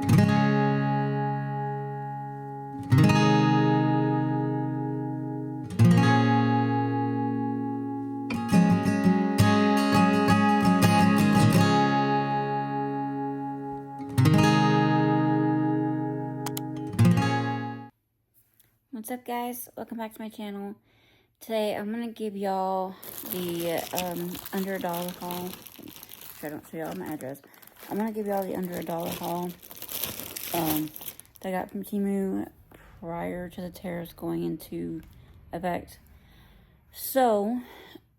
What's up, guys? Welcome back to my channel. Today I'm gonna give y'all the under $1 haul. I don't show y'all my address. I'm gonna give y'all the under $1 haul that I got from Temu prior to the tariffs going into effect. So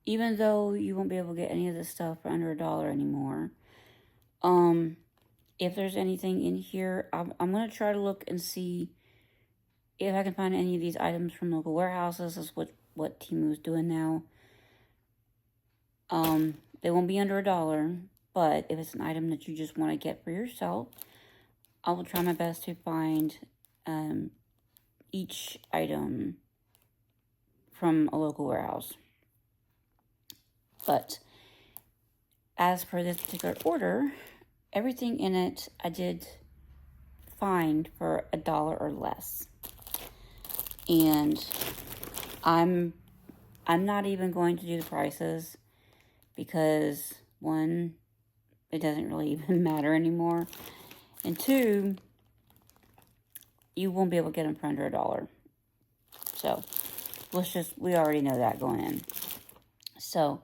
even though you won't be able to get any of this stuff for under $1 anymore, if there's anything in here, I'm gonna try to look and see if I can find any of these items from local warehouses. That's what Temu is doing now. They won't be under $1, but if it's an item that you just want to get for yourself, I will try my best to find each item from a local warehouse. But as for this particular order, everything in it I did find for $1 or less. And I'm not even going to do the prices because, one, it doesn't really even matter anymore, and two, you won't be able to get them for under $1. So we already know that going in. So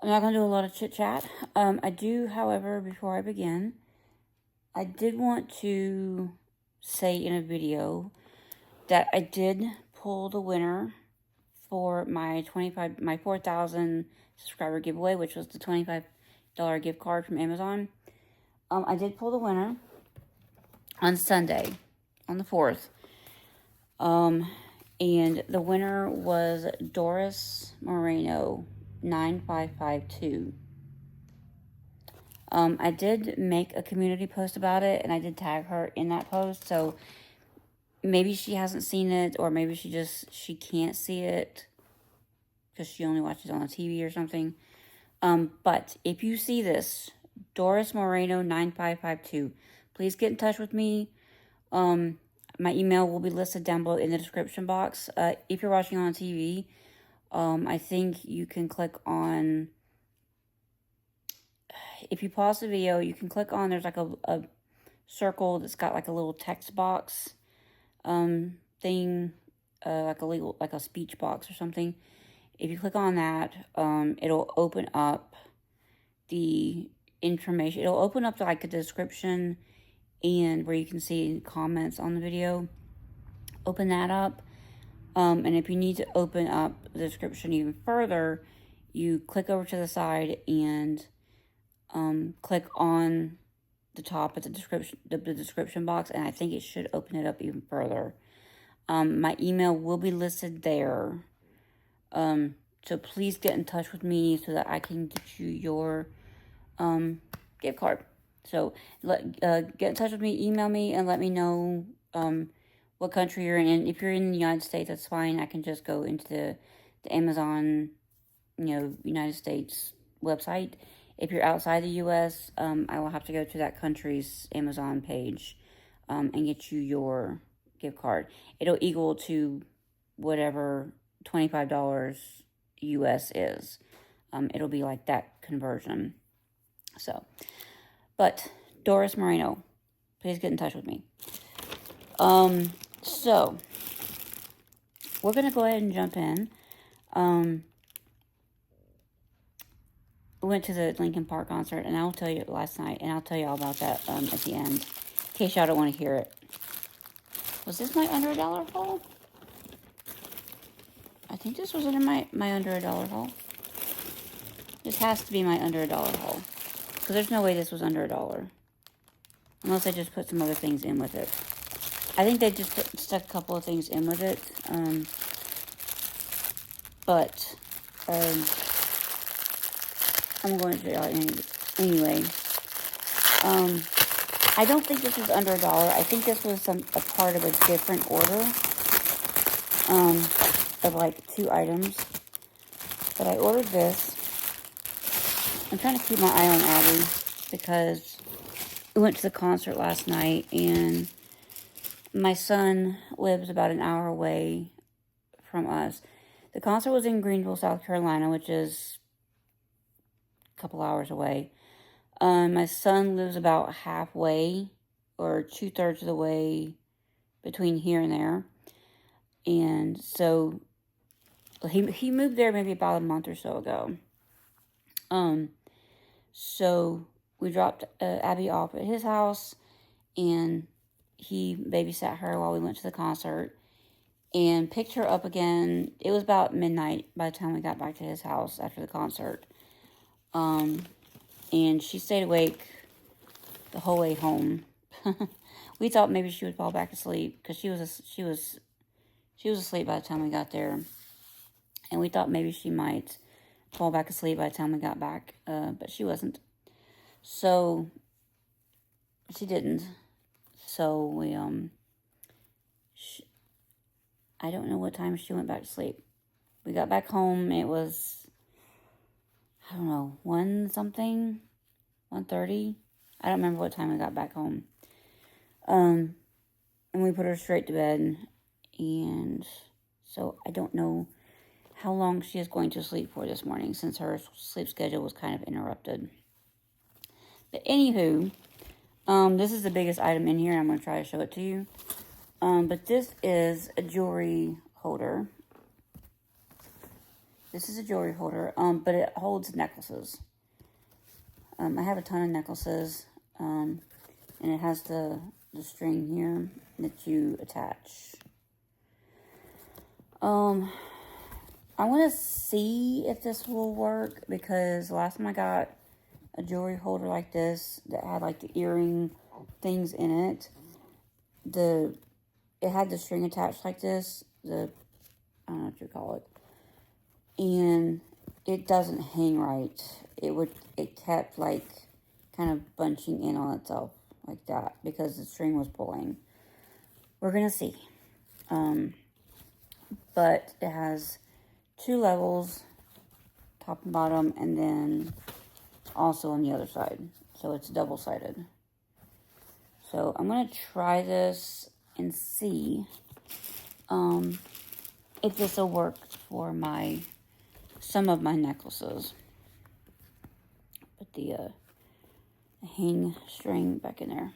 I'm not going to do a lot of chit chat. I do, however, before I begin, I did want to say in a video that I did pull the winner for my 4,000 subscriber giveaway, which was the $25 gift card from Amazon. I did pull the winner on Sunday, on the 4th. And the winner was Doris Moreno 9552. I did make a community post about it, and I did tag her in that post, so maybe she hasn't seen it, or maybe she can't see it because she only watches on the TV or something. But if you see this, Doris Moreno 9552, please get in touch with me. My email will be listed down below in the description box. If you're watching on TV, I think you can click on, if you pause the video, you can click on, there's like a circle that's got like a little text box thing, like a speech box or something. If you click on that, it'll open up the information. It'll open up to like a description and where you can see comments on the video. Open that up. And if you need to open up the description even further, you click over to the side and click on the top of the description box, and I think it should open it up even further. My email will be listed there. So please get in touch with me so that I can get you your gift card. So get in touch with me, email me, and let me know what country you're in. And if you're in the United States, that's fine. I can just go into the Amazon, United States website. If you're outside the U.S., I will have to go to that country's Amazon page and get you your gift card. It'll equal to whatever $25 U.S. is. It'll be like that conversion. So, but Doris Moreno, please get in touch with me. So, we're going to go ahead and jump in. We went to the Linkin Park concert, and I'll tell you last night, and I'll tell you all about that at the end, in case y'all don't want to hear it. Was this my under $1 haul? I think this was under my under $1 haul. This has to be my under $1 haul, because there's no way this was under $1, unless I just put some other things in with it. I think they just stuck a couple of things in with it, but I'm going to show y'all anyway. I don't think this was under $1. I think this was a part of a different order of like 2 items. But I ordered this. I'm trying to keep my eye on Abby because we went to the concert last night, and my son lives about an hour away from us. The concert was in Greenville, South Carolina, which is a couple hours away. My son lives about halfway, or 2/3 of the way between here and there. And so he moved there maybe about a month or so ago. So we dropped Abby off at his house, and he babysat her while we went to the concert, and picked her up again. It was about midnight by the time we got back to his house after the concert. And she stayed awake the whole way home. We thought maybe she would fall back asleep, because she was asleep by the time we got there, and we thought maybe she might fall back asleep by the time we got back, but she wasn't. So she didn't. So we I don't know what time she went back to sleep. We got back home. It was, I don't know, 1-something, 1:30. I don't remember what time we got back home. And we put her straight to bed, and so I don't know how long she is going to sleep for this morning, since her sleep schedule was kind of interrupted. But anywho, this is the biggest item in here. I'm going to try to show it to you. But this is a jewelry holder. This is a jewelry holder, but it holds necklaces. I have a ton of necklaces, and it has the string here that you attach. I want to see if this will work, because last time I got a jewelry holder like this that had like the earring things in it, it had the string attached like this, I don't know what you call it, and it doesn't hang right. It kept like kind of bunching in on itself like that, because the string was pulling. We're gonna see. But it has 2 levels, top and bottom, and then also on the other side. So it's double-sided. So I'm going to try this and see if this will work for some of my necklaces. Put the hang string back in there.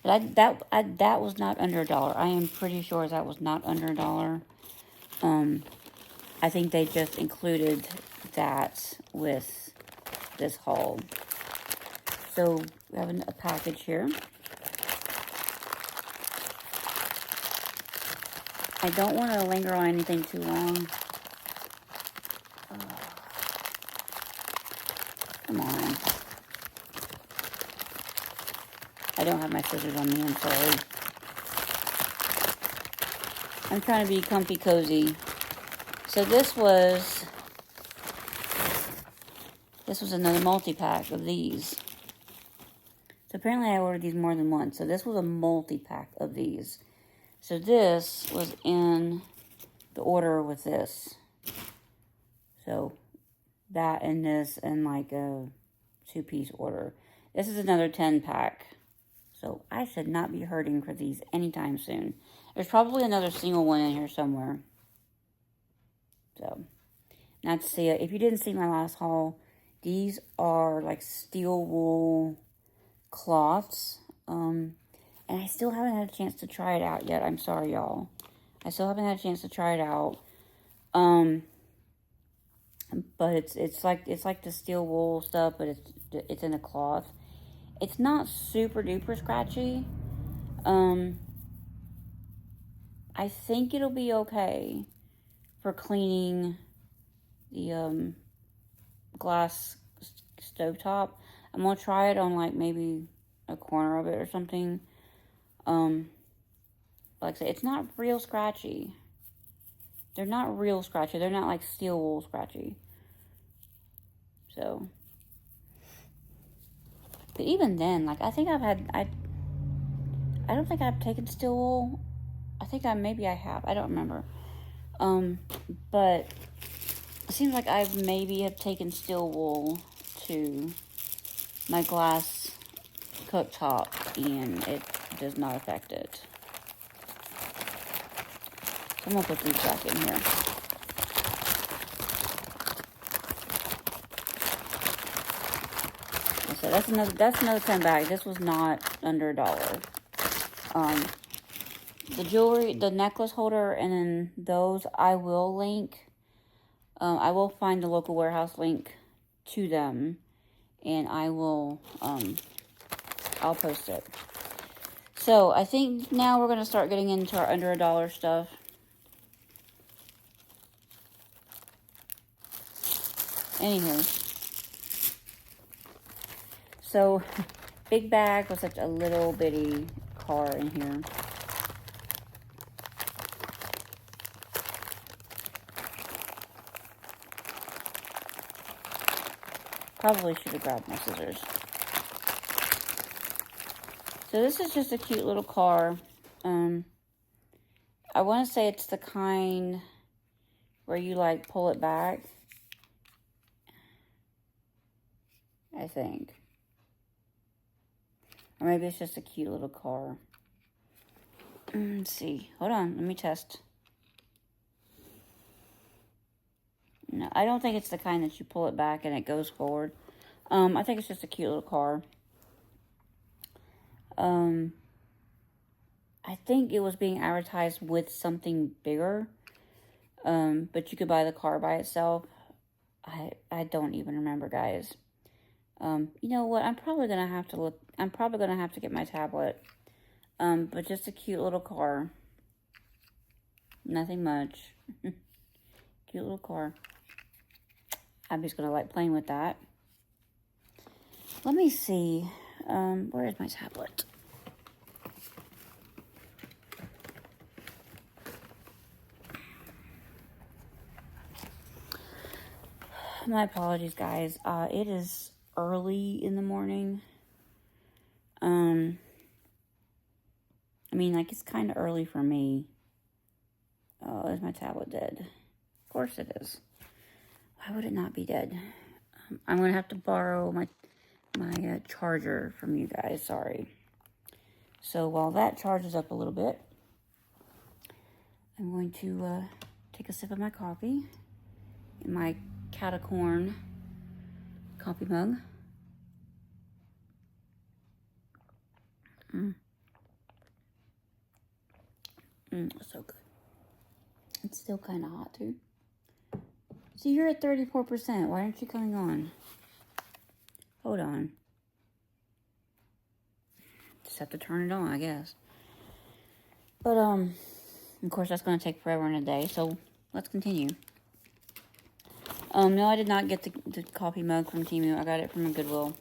But that was not under $1. I am pretty sure that was not under $1. I think they just included that with this haul. So we have a package here. I don't want to linger on anything too long. Come on. I don't have my scissors on me, I'm sorry. I'm trying to be comfy cozy. So this was another multi-pack of these. So apparently I ordered these more than once. So this was a multi-pack of these. So this was in the order with this. So that and this and like a 2-piece order. This is another 10-pack. So I should not be hurting for these anytime soon. There's probably another single one in here somewhere. So, not to see it. If you didn't see my last haul, these are like steel wool cloths. And I still haven't had a chance to try it out yet. I'm sorry, y'all. I still haven't had a chance to try it out. But it's like the steel wool stuff, but it's in a cloth. It's not super duper scratchy. I think it'll be okay for cleaning the glass stovetop. I'm gonna try it on like maybe a corner of it or something. Like I said, it's not real scratchy. They're not real scratchy. They're not like steel wool scratchy. So, but even then, like I think I don't think I've taken steel wool. I think maybe I have. I don't remember. But it seems like I've maybe have taken steel wool to my glass cooktop, and it does not affect it. I'm gonna put these back in here. So that's another 10 bag. This was not under $1. The jewelry, the necklace holder, and then those I will link. I will find the local warehouse link to them, and I will I'll post it. So I think now we're gonna start getting into our under $1 stuff. Anywho. So, big bag with such a little bitty car in here. Probably should have grabbed my scissors. So this is just a cute little car. I want to say it's the kind where you like pull it back. I think. Or maybe it's just a cute little car. Let's see. Hold on. Let me test. No, I don't think it's the kind that you pull it back and it goes forward. I think it's just a cute little car. I think it was being advertised with something bigger. But you could buy the car by itself. I don't even remember, guys. You know what? I'm probably gonna have to look. I'm probably gonna have to get my tablet. But just a cute little car. Nothing much. Cute little car. I'm just gonna like playing with that. Let me see. Where is my tablet? My apologies, guys. It is early in the morning. I mean, like, it's kind of early for me. Oh, is my tablet dead? Of course it is. Why would it not be dead? I'm going to have to borrow my charger from you guys. Sorry. So, while that charges up a little bit, I'm going to take a sip of my coffee in my Catacorn coffee mug. So good. It's still kind of hot too. So you're at 34%. Why aren't you coming on? Hold on. Just have to turn it on, I guess. But of course that's going to take forever and a day. So let's continue. No, I did not get the coffee mug from Temu. I got it from a Goodwill.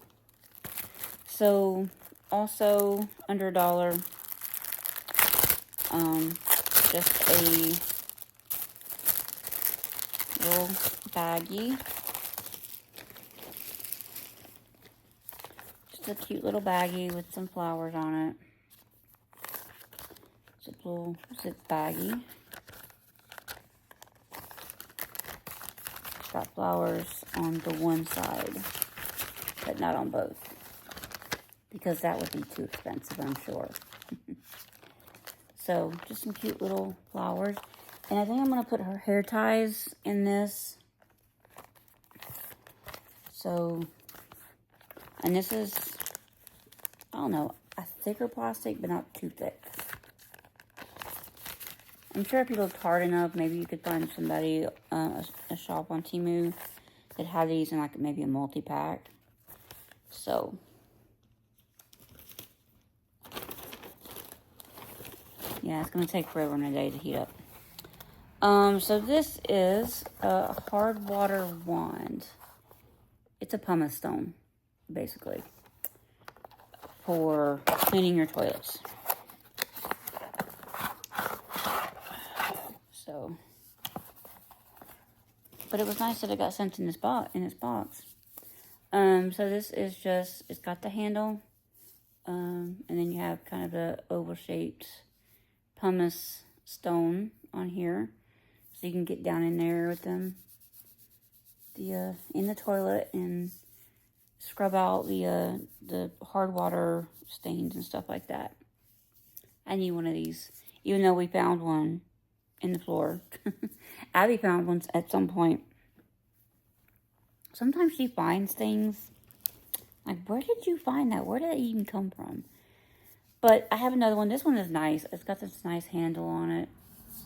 So also under $1. Just a little baggie. Just a cute little baggie with some flowers on it. It's a little zip baggie. It's got flowers on the one side, but not on both. Because that would be too expensive, I'm sure. So, just some cute little flowers. And I think I'm going to put her hair ties in this. So, and this is, I don't know, a thicker plastic, but not too thick. I'm sure if you looked hard enough, maybe you could find somebody, a shop on Temu that had these in like maybe a multi-pack. So, yeah, it's going to take forever and a day to heat up. So this is a hard water wand. It's a pumice stone, basically, for cleaning your toilets. So, but it was nice that it got sent in this box. So this is just, it's got the handle, and then you have kind of the oval-shaped pumice stone on here, so you can get down in there with them, in the toilet and scrub out the hard water stains and stuff like that. I need one of these, even though we found one in the floor. Abby found one at some point. Sometimes she finds things like, where did you find that? Where did it even come from? But I have another one. This one is nice. It's got this nice handle on it.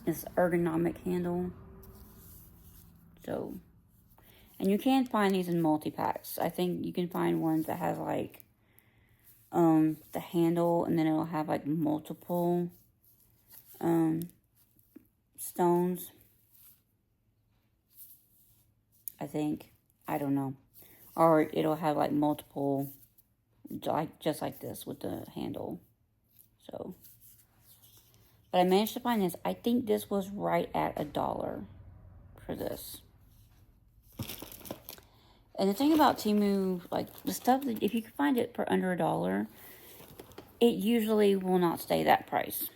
This ergonomic handle. So, and you can find these in multi-packs. I think you can find ones that has like the handle, and then it'll have like multiple stones. I think. I don't know. Or it'll have like multiple, like just like this with the handle. So, but I managed to find this. I think this was right at $1 for this. And the thing about Temu, like the stuff that if you can find it for under $1, it usually will not stay that price.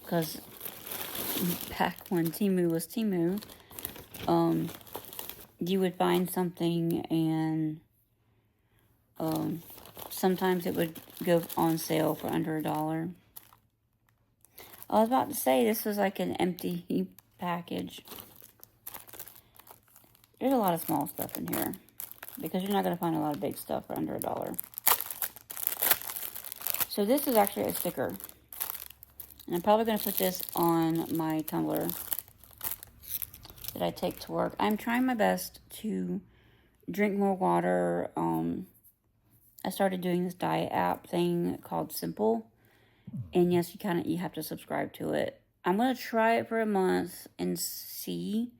Because back when Temu was Temu, you would find something and sometimes it would go on sale for under $1. I was about to say this was like an empty package. There's a lot of small stuff in here because you're not going to find a lot of big stuff for under $1. So this is actually a sticker. And I'm probably going to put this on my tumbler that I take to work. I'm trying my best to drink more water. I started doing this diet app thing called Simple. And yes, you have to subscribe to it. I'm going to try it for a month and see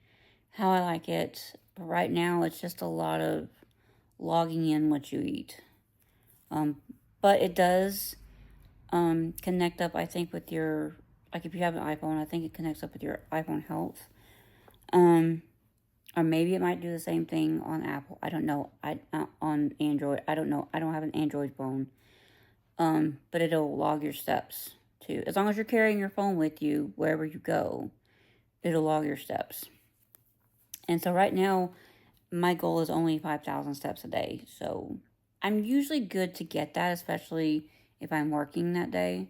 how I like it. But right now, it's just a lot of logging in what you eat. But it does connect up, I think, with your, like if you have an iPhone, I think it connects up with your iPhone health. Or maybe it might do the same thing on Apple. I don't know. On Android. I don't know. I don't have an Android phone. But it'll log your steps too. As long as you're carrying your phone with you wherever you go, it'll log your steps. And so right now, my goal is only 5,000 steps a day. So I'm usually good to get that, especially if I'm working that day.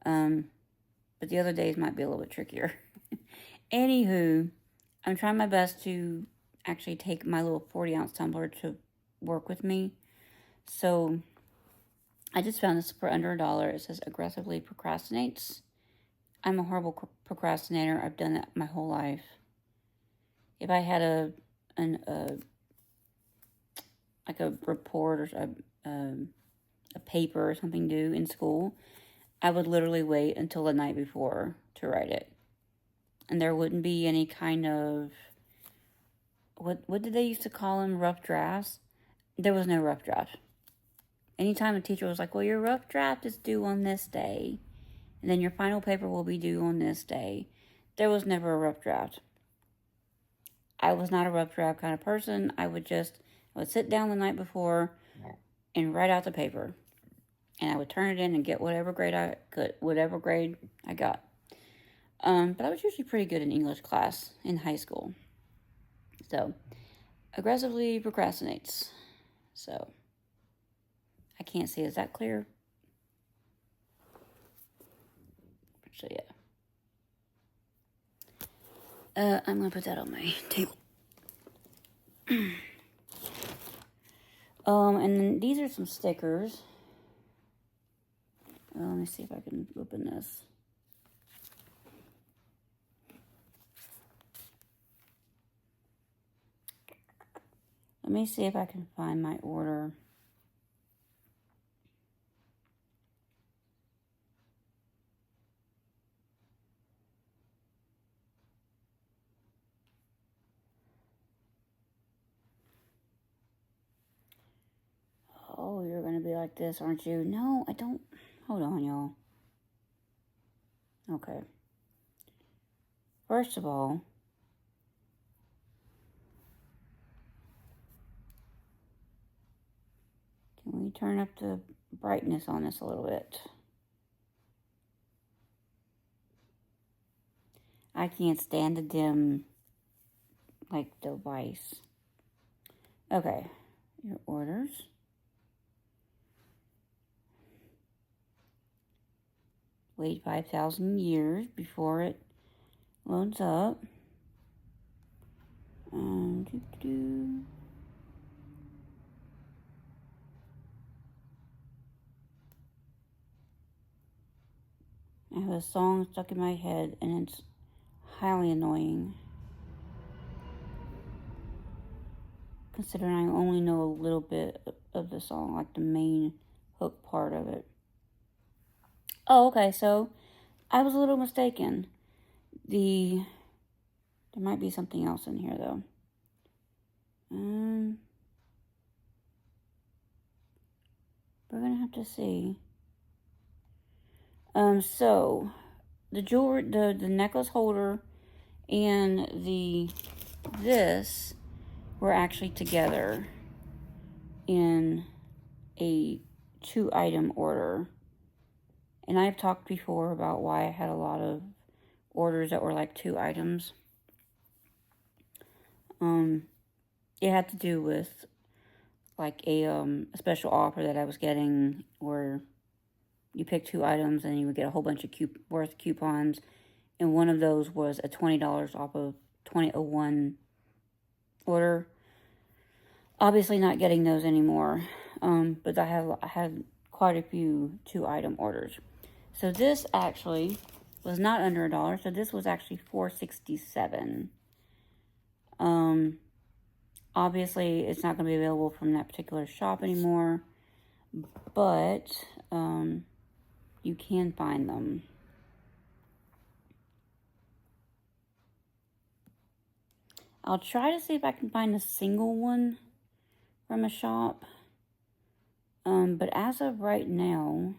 But the other days might be a little bit trickier. Anywho, I'm trying my best to actually take my little 40-ounce tumbler to work with me. So I just found this for under $1. It says aggressively procrastinates. I'm a horrible procrastinator. I've done that my whole life. If I had a report or a paper or something due in school, I would literally wait until the night before to write it. And there wouldn't be any kind of, what did they used to call them, rough drafts? There was no rough draft. Anytime a teacher was like, well, your rough draft is due on this day, and then your final paper will be due on this day, there was never a rough draft. I was not a rough draft kind of person. I would sit down the night before and write out the paper. And I would turn it in and get whatever grade I got. But I was usually pretty good in English class in high school. So, aggressively procrastinates. So, I can't see. Is that clear? So, yeah. I'm going to put that on my table. And then these are some stickers. Let me see if I can open this. Let me see if I can find my order. Oh, you're going to be like this, aren't you? No, I don't. Hold on, y'all. Okay. First of all, can we turn up the brightness on this a little bit? I can't stand the dim, like, device. Okay, your orders. Wait 5,000 years before it loads up. I have a song stuck in my head and it's highly annoying, considering I only know a little bit of the song, like the main hook part of it. Oh, okay, so I was a little mistaken. There might be something else in here, though. We're gonna have to see. So the jewelry, the necklace holder, and this were actually together in a 2-item order. And I've talked before about why I had a lot of orders that were like 2 items. It had to do with like a special offer that I was getting where you pick 2 items and you would get a whole bunch of worth coupons. And one of those was a $20 off of a 1 order. Obviously not getting those anymore. But I had quite a few 2-item orders. So this actually was not under $1. So this was actually $4.67. Obviously it's not going to be available from that particular shop anymore. But you can find them. I'll try to see if I can find a single one from a shop. But as of right now,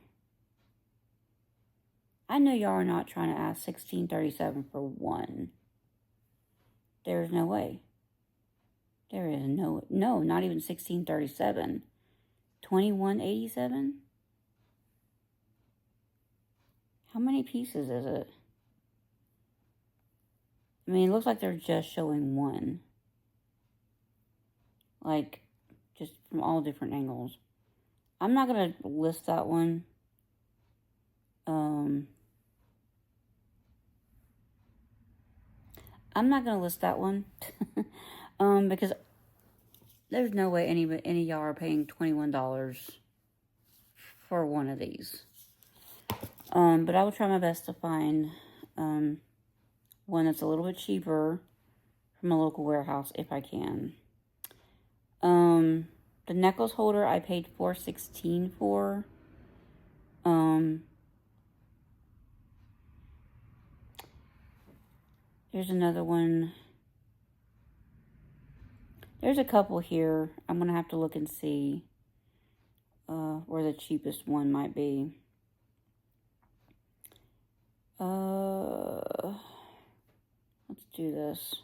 I know y'all are not trying to ask $16.37 for one. There's no way. There is no, not even $16.37. $21.87? How many pieces is it? I mean, it looks like they're just showing one. Like, just from all different angles. I'm not going to list that one. I'm not going to list that one. Because there's no way any of y'all are paying $21 for one of these. But I will try my best to find one that's a little bit cheaper from a local warehouse if I can. The necklace holder I paid $4.16 for. There's another one. There's a couple here. I'm going to have to look and see where the cheapest one might be. Let's do this.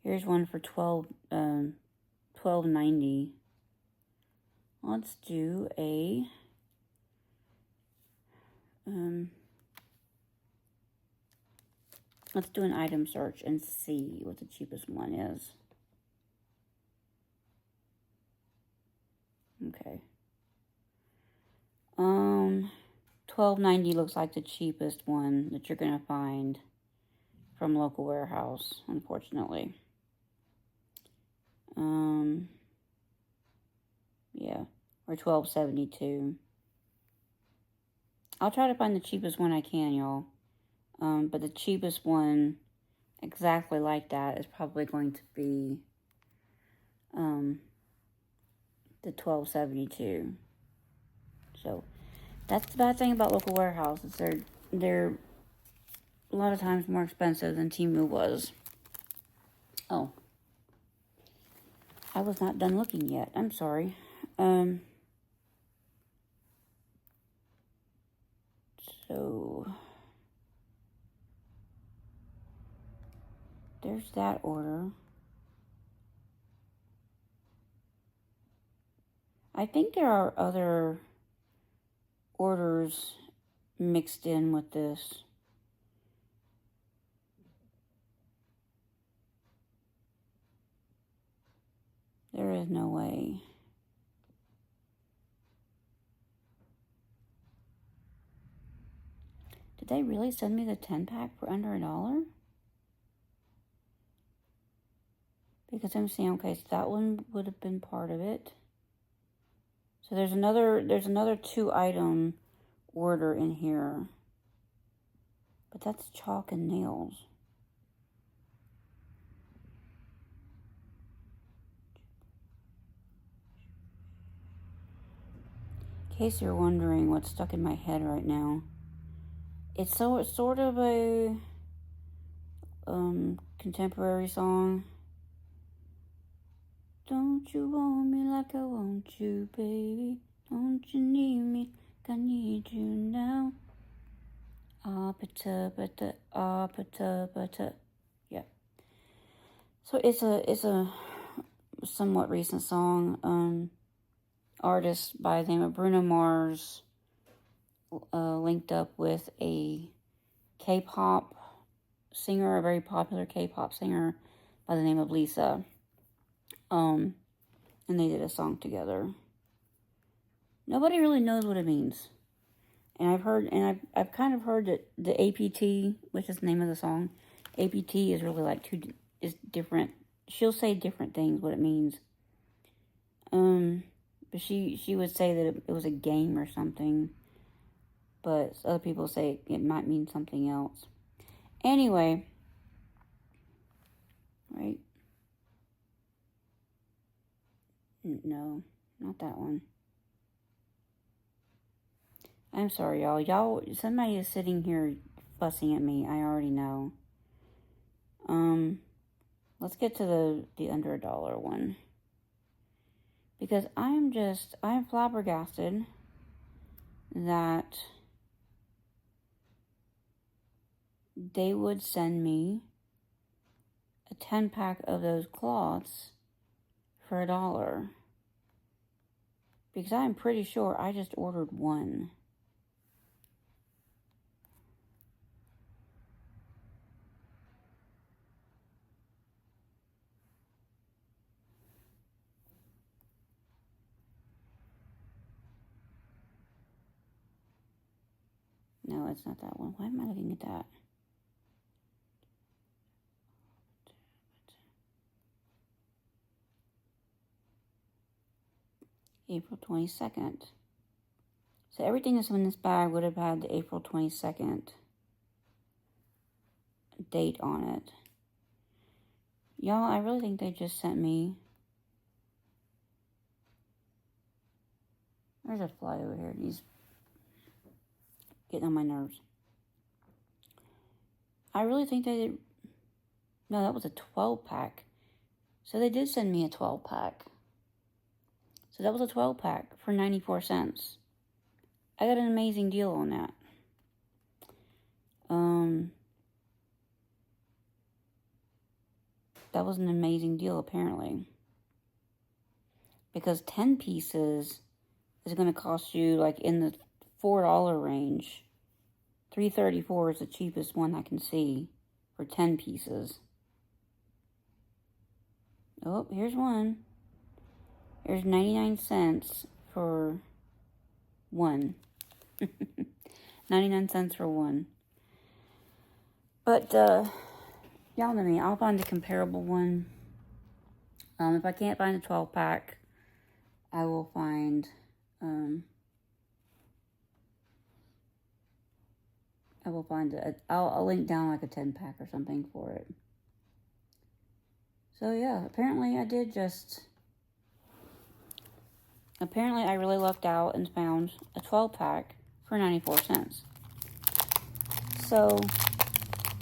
Here's one for $12.90. Let's do a let's do an item search and see what the cheapest one is. Okay. $12.90 looks like the cheapest one that you're gonna find from local warehouse, unfortunately. Yeah, or $12.72. I'll try to find the cheapest one I can, y'all. But the cheapest one, exactly like that, is probably going to be the $12.72. So that's the bad thing about local warehouses. They're a lot of times more expensive than Temu was. Oh, I was not done looking yet. I'm sorry. So there's that order. I think there are other orders mixed in with this. There is no way. Did they really send me the 10-pack for under $1? Because I'm seeing, okay, so that one would have been part of it. So there's another 2-item order in here. But that's chalk and nails. In case you're wondering what's stuck in my head right now. It's sort of a contemporary song. Don't you want me like I want you, baby? Don't you need me like I need you now? Yeah. So it's a somewhat recent song. Artist by the name of Bruno Mars linked up with a K-pop singer, a very popular K-pop singer by the name of Lisa. And they did a song together. Nobody really knows what it means. And I've kind of heard that the APT, which is the name of the song, APT is really like is different. She'll say different things, what it means. But she would say that it was a game or something. But other people say it might mean something else. Anyway. Right? No, not that one. I'm sorry, y'all. Somebody is sitting here fussing at me. I already know. Let's get to the under $1 one. Because I'm flabbergasted that they would send me a 10-pack of those cloths for $1. Because I'm pretty sure I just ordered one. No, it's not that one. Why am I looking at that? April 22nd. So everything that's in this bag would have had the April 22nd date on it. Y'all, I really think they just sent me... There's a fly over here. He's getting on my nerves. I really think they did... No, that was a 12-pack. So they did send me a 12-pack. So that was a 12-pack for 94 cents. I got an amazing deal on that. That was an amazing deal, apparently. Because 10 pieces is going to cost you, like, in the $4 range. $3.34 is the cheapest one I can see for 10 pieces. Oh, here's one. There's 99 cents for one. 99 cents for one. But, y'all know me. I'll find a comparable one. If I can't find a 12-pack, I will find, I'll link down like a 10-pack or something for it. So, yeah, apparently I really lucked out and found a 12-pack for 94 cents. So,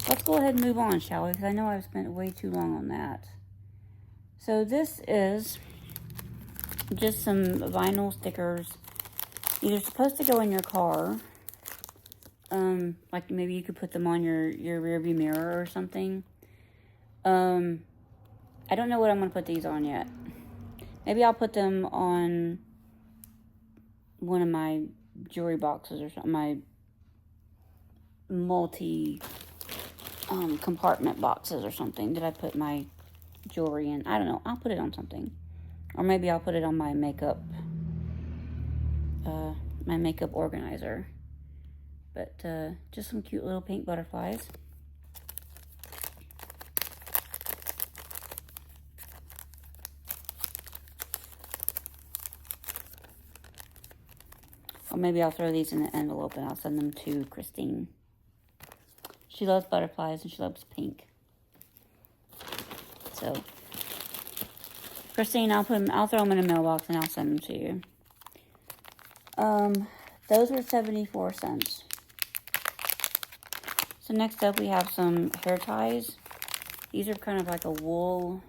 let's go ahead and move on, shall we? Because I know I've spent way too long on that. So, this is just some vinyl stickers. They're supposed to go in your car. Like maybe you could put them on your rearview mirror or something. I don't know what I'm going to put these on yet. Maybe I'll put them on one of my jewelry boxes or something. My multi compartment boxes or something that I put my jewelry in. I don't know. I'll put it on something. Or maybe I'll put it on my makeup organizer. But just some cute little pink butterflies. Or maybe I'll throw these in an envelope and I'll send them to Christine. She loves butterflies and she loves pink. So, Christine, I'll throw them in a mailbox and I'll send them to you. Those were 74 cents. So next up we have some hair ties. These are kind of like a wool,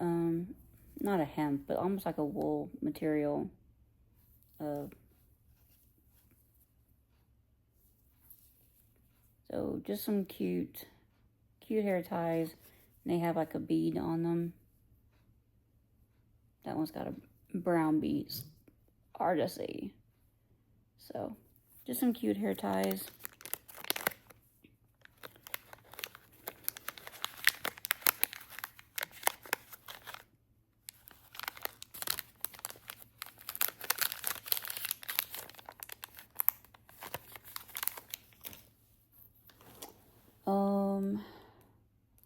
not a hemp, but almost like a wool material. So just some cute hair ties. And they have like a bead on them. That one's got a brown bead. Hard to see. So just some cute hair ties.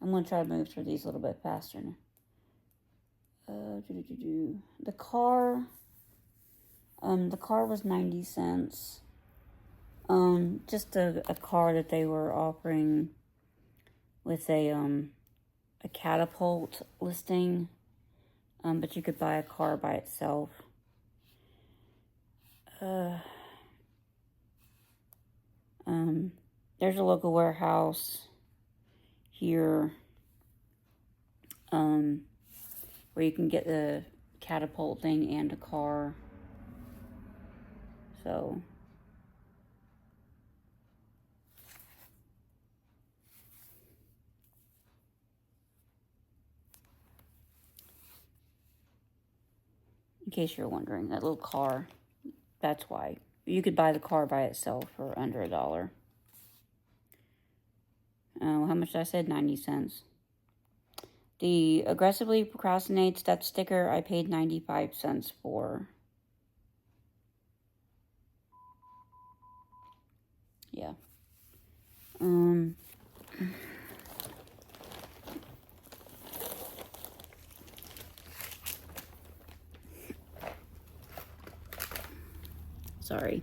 I'm going to try to move through these a little bit faster. The car was 90 cents. Just a car that they were offering with a catapult listing. But you could buy a car by itself. There's a local warehouse here, where you can get the catapult thing and a car. So, in case you're wondering, that little car, that's why. You could buy the car by itself for under $1. How much did I say? 90 cents. The Aggressively Procrastinates, that sticker I paid 95 cents for. Yeah. Sorry.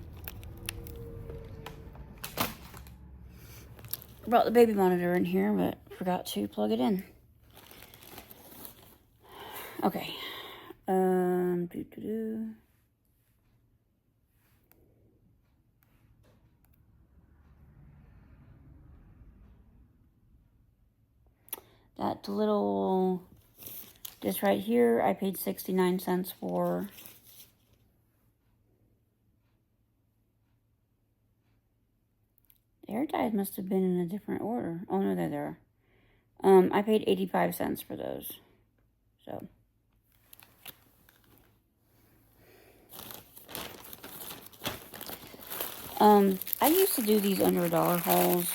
Brought the baby monitor in here, but forgot to plug it in. Okay. That little, this right here, I paid 69 cents for. The hair ties must have been in a different order. Oh, no, they're there. I paid 85 cents for those. So. I used to do these under $1 hauls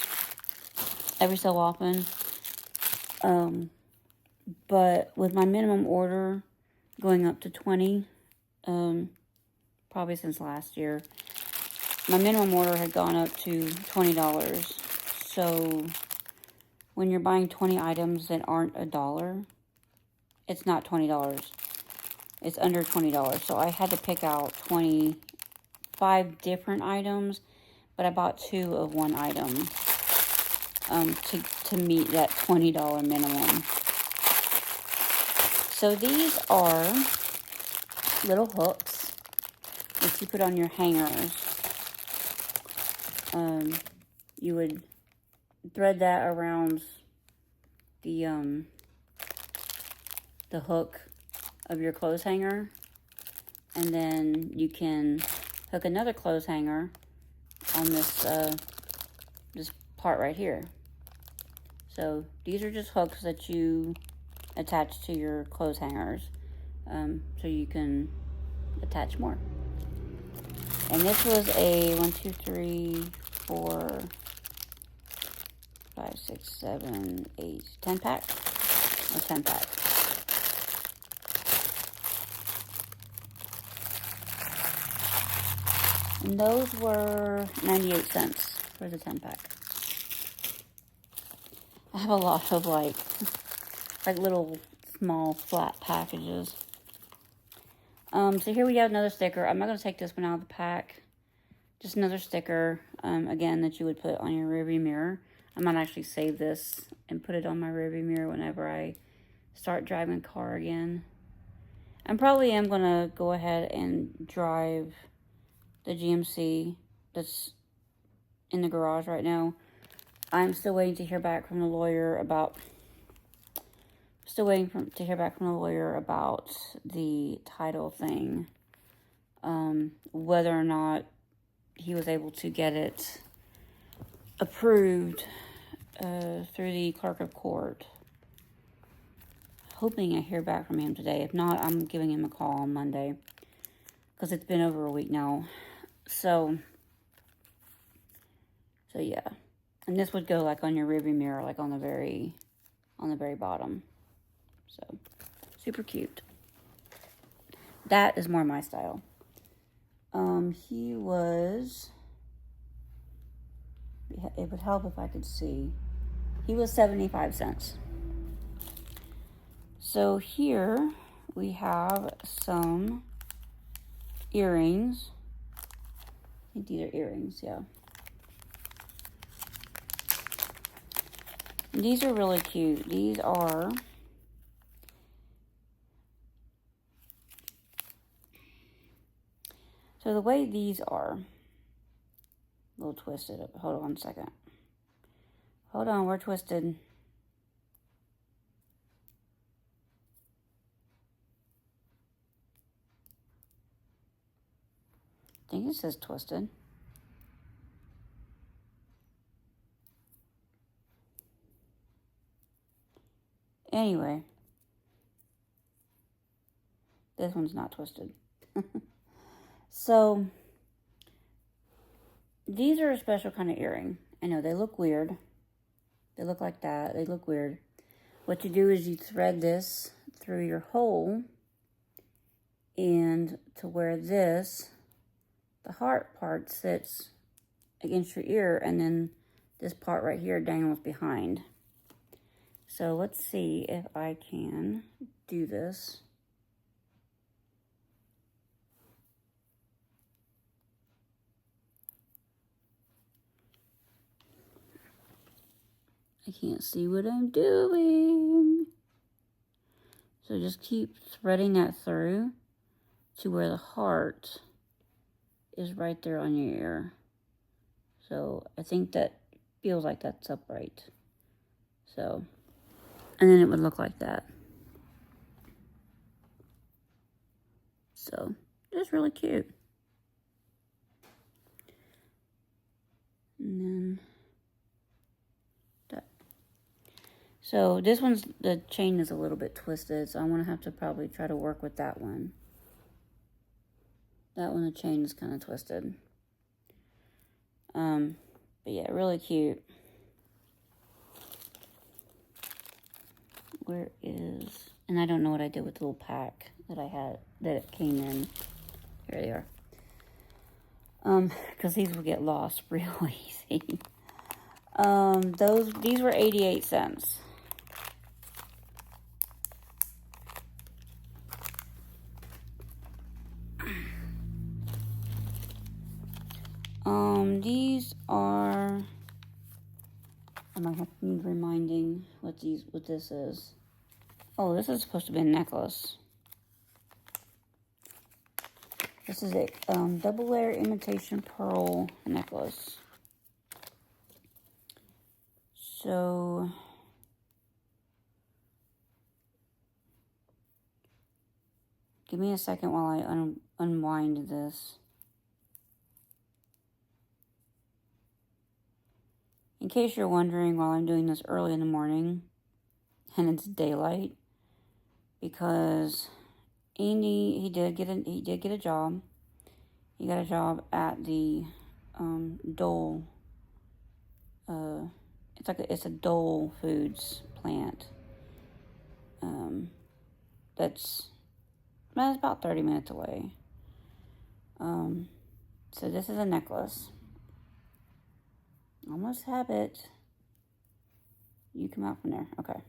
every so often. But with my minimum order going up to 20, probably since last year, my minimum order had gone up to $20. So when you're buying 20 items that aren't $1, it's not $20. It's under $20. So I had to pick out 25 different items, but I bought 2 of one item to meet that $20 minimum. So these are little hooks that you put on your hangers. You would thread that around the hook of your clothes hanger, and then you can hook another clothes hanger on this this part right here. So these are just hooks that you attach to your clothes hangers, so you can attach more. And this was a 1, 2, 3, 4, 5, 6, 7, 8, 10 pack, or 10 pack. And those were 98 cents for the 10-pack. I have a lot of like little small flat packages. So here we have another sticker. I'm not going to take this one out of the pack. Just another sticker, again, that you would put on your rearview mirror. I might actually save this and put it on my rearview mirror whenever I start driving a car again. I probably am going to go ahead and drive the GMC that's in the garage right now. I'm still waiting to hear back from the lawyer about... to hear back from the lawyer about the title thing. Whether or not he was able to get it approved through the clerk of court. Hoping I hear back from him today. If not, I'm giving him a call on Monday. Because it's been over a week now. So yeah. And this would go like on your rearview mirror, like on the very bottom. So, super cute. That is more my style. He was, it would help if I could see. He was 75 cents. So here we have some earrings. I think these are earrings, yeah. These are really cute. These are... So the way these are, a little twisted. Hold on a second. Hold on, we're twisted. I think it says twisted. Anyway, this one's not twisted. So, these are a special kind of earring. I know, they look weird. They look like that. They look weird. What you do is you thread this through your hole and to where this, the heart part, sits against your ear, and then this part right here dangles behind. So let's see if I can do this. I can't see what I'm doing. So just keep threading that through to where the heart is right there on your ear. So I think that feels like that's upright. So, and then it would look like that. So, it's really cute. And then that. So this one's, the chain is a little bit twisted, so I'm going to have to probably try to work with that one. That one, the chain is kind of twisted. But yeah, really cute. Where is, and I don't know what I did with the little pack that I had, that it came in. Here they are. Because these will get lost real easy. These were 88 cents. These are, I might have to need reminding what this is. Oh, this is supposed to be a necklace. This is a double layer imitation pearl necklace. So, give me a second while I unwind this. In case you're wondering, while I'm doing this early in the morning, and it's daylight, because Andy, he did get a job. He got a job at the Dole. It's a Dole Foods plant. That's about 30 minutes away. So this is a necklace. Almost have it. You come out from there. Okay.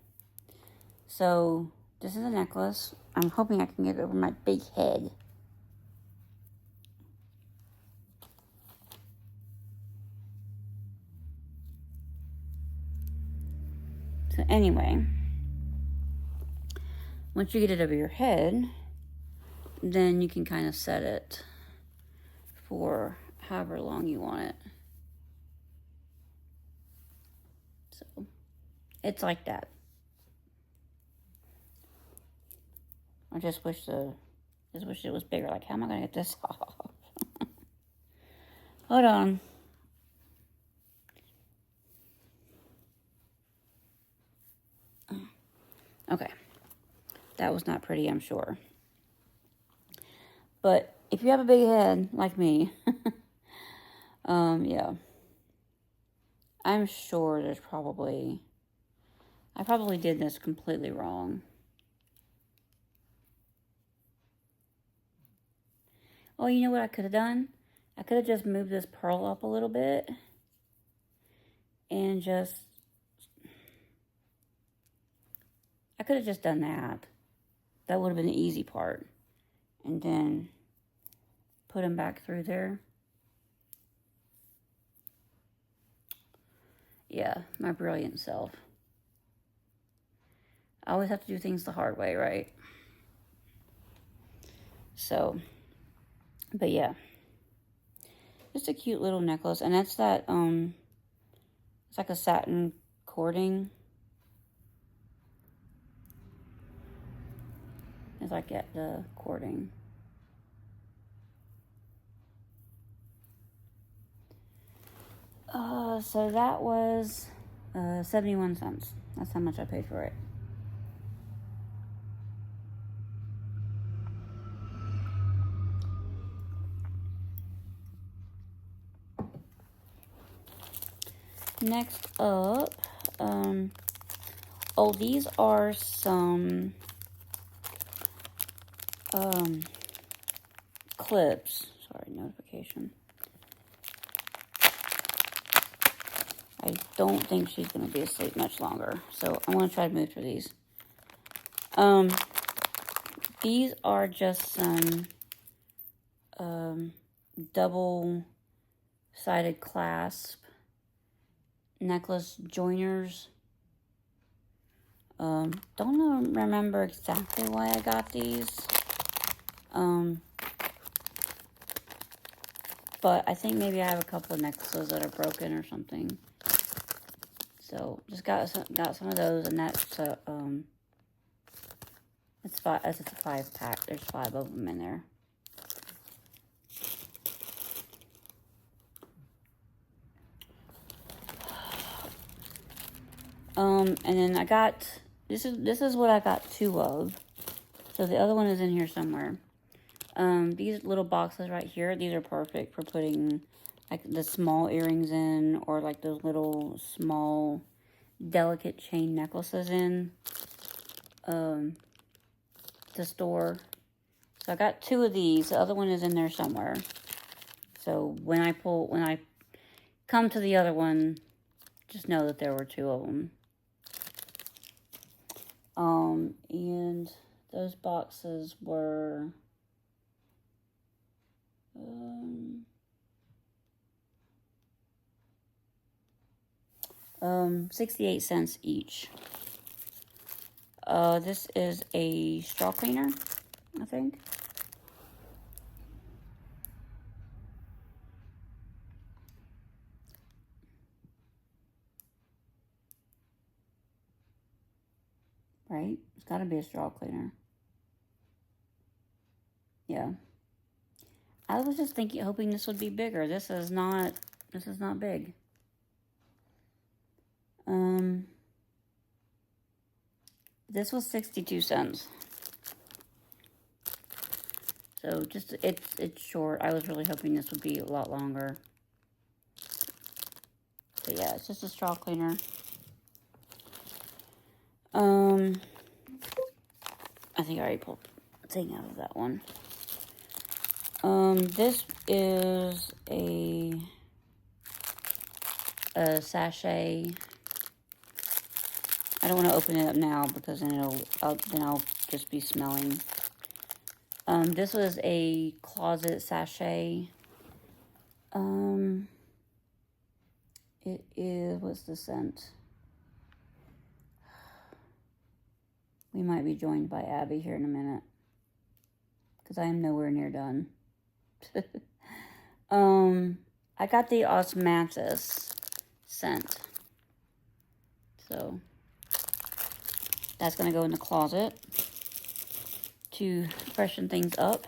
So this is a necklace. I'm hoping I can get it over my big head. So anyway, once you get it over your head, then you can kind of set it for however long you want it. So it's like that. I just wish it was bigger. Like, how am I gonna get this off? Hold on. Okay. That was not pretty, I'm sure. But if you have a big head like me, yeah. I'm sure I probably did this completely wrong. Oh, you know what I could have done? I could have just moved this pearl up a little bit and I could have just done that. That would have been the easy part. And then put them back through there. Yeah, my brilliant self. I always have to do things the hard way, right? So, but yeah. Just a cute little necklace. And that's that, it's like a satin cording. As I get the cording. So that was 71 cents. That's how much I paid for it. Next up, oh, these are some clips. Sorry, notification. I don't think she's going to be asleep much longer, so I'm going to try to move through these. These are just some double-sided clasp necklace joiners. Don't remember exactly why I got these. But I think maybe I have a couple of necklaces that are broken or something. So just got some of those, and that's it's a 5-pack. There's 5 of them in there. And then I got this is what I got 2 of. So the other one is in here somewhere. These little boxes right here, these are perfect for putting like the small earrings in, or like those little small delicate chain necklaces in to store. So I got 2 of these. The other one is in there somewhere. So when I come to the other one, just know that there were 2 of them. And those boxes were 68 cents each. This is a straw cleaner, I think. Right? It's got to be a straw cleaner. Yeah. I was just hoping this would be bigger. This is not big. This was 62 cents. So just, it's short. I was really hoping this would be a lot longer. But yeah, it's just a straw cleaner. I think I already pulled the thing out of that one. This is a sachet. I don't want to open it up now because then I'll just be smelling. This was a closet sachet. It is, what's the scent? We might be joined by Abby here in a minute, because I am nowhere near done. I got the Osmanthus scent. So, that's going to go in the closet to freshen things up.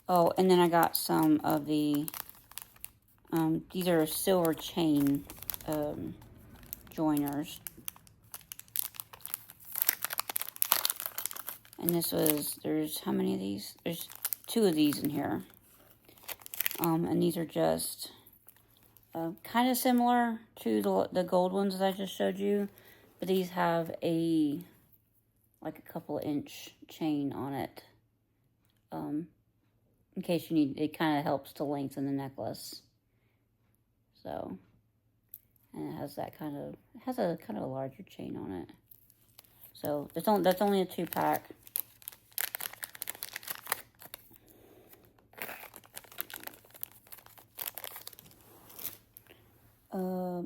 Oh, and then I got some of the, these are silver chain joiners. And this was, there's how many of these? There's 2 of these in here. And these are just kind of similar to the gold ones that I just showed you. But these have a, like a couple inch chain on it. In case you need, it kind of helps to lengthen the necklace. So, and it has that kind of, it has a kind of a larger chain on it. So, that's only a 2-pack.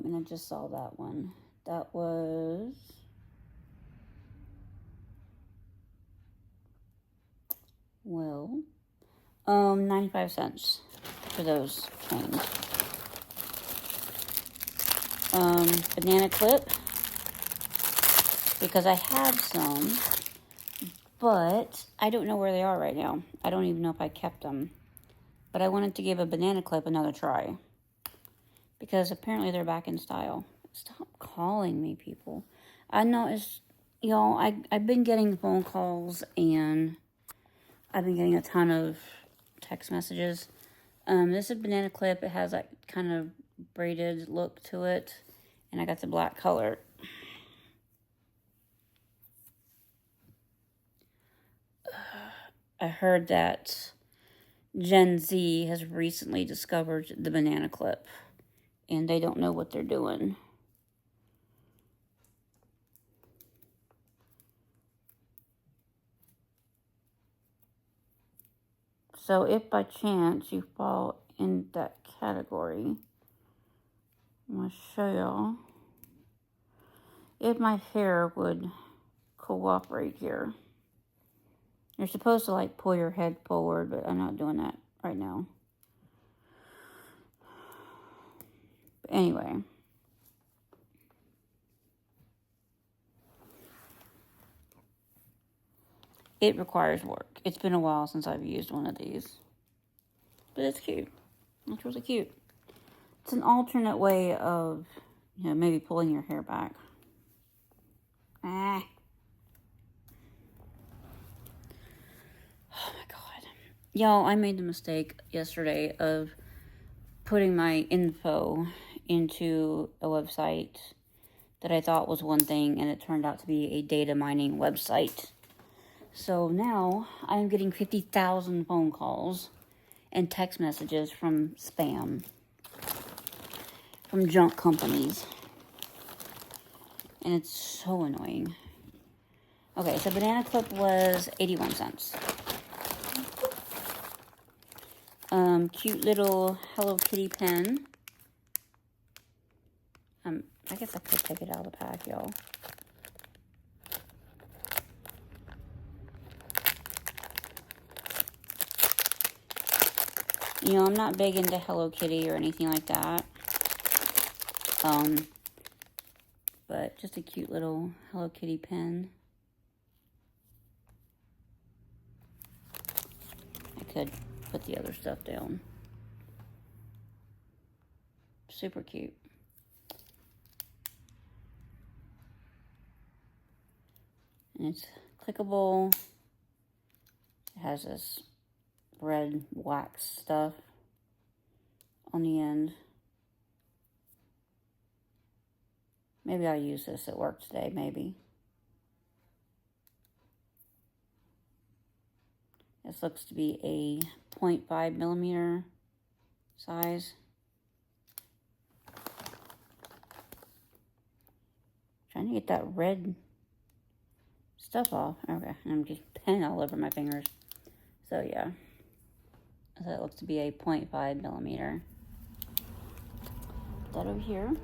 And I just saw that one. That was 95 cents for those chains. Banana clip, because I have some, but I don't know where they are right now. I don't even know if I kept them. But I wanted to give a banana clip another try, because apparently they're back in style. Stop calling me, people. I know it's, y'all, I've been getting phone calls and I've been getting a ton of text messages. This is banana clip. It has that kind of braided look to it. And I got the black color. I heard that Gen Z has recently discovered the banana clip. And they don't know what they're doing. So if by chance you fall in that category, I'm going to show y'all if my hair would cooperate here. You're supposed to like pull your head forward, but I'm not doing that right now. But anyway. It requires work. It's been a while since I've used one of these. But it's cute. It's really cute. It's an alternate way of, you know, maybe pulling your hair back. Ah. Oh my god. Y'all, I made the mistake yesterday of putting my info into a website that I thought was one thing, and it turned out to be a data mining website. So now I'm getting 50,000 phone calls and text messages from spam, from junk companies. And it's so annoying. Okay, so banana clip was 81 cents. Cute little Hello Kitty pen. I guess I could take it out of the pack, y'all. You know, I'm not big into Hello Kitty or anything like that. But just a cute little Hello Kitty pen. I could put the other stuff down. Super cute. And it's clickable. It has this red wax stuff on the end. Maybe I'll use this at work today, maybe. This looks to be a 0.5 millimeter size. Trying to get that red stuff off. Okay, I'm just pen all over my fingers. So yeah, so it looks to be a 0.5 millimeter. Put that over here.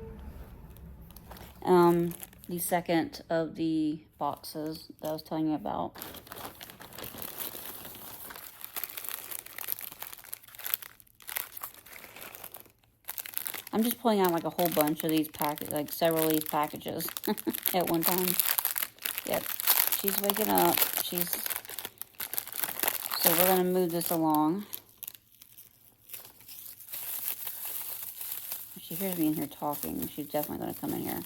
The second of the boxes that I was telling you about. I'm just pulling out like a whole bunch of these packages, like several of these packages at one time. Yep, she's waking up. So we're gonna move this along. If she hears me in here talking, she's definitely gonna come in here.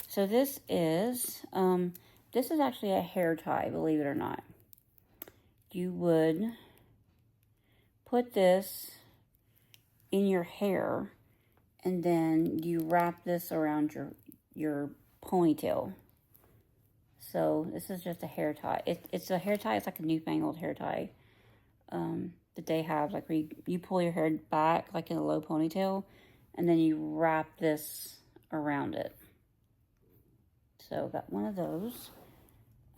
So this is actually a hair tie, believe it or not. You would put this in your hair, and then you wrap this around your ponytail. So this is just a hair tie. It's a hair tie. It's like a newfangled hair tie that they have. Like where you pull your hair back like in a low ponytail, and then you wrap this around it. So got one of those.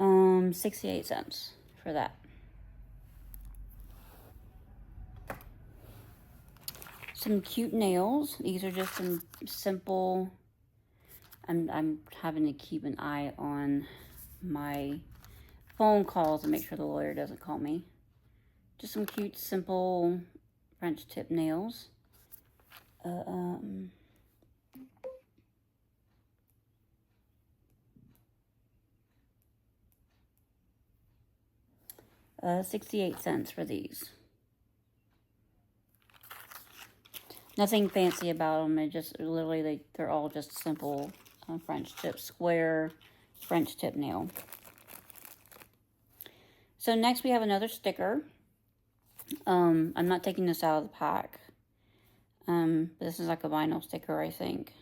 68 cents for that. Some cute nails. These are just some simple. I'm having to keep an eye on my phone calls and make sure the lawyer doesn't call me. Just some cute, simple French tip nails. $68 for these. Nothing fancy about them. They just literally they're all just simple French tip, square French tip nail. So next we have another sticker. I'm not taking this out of the pack. This is like a vinyl sticker, I think.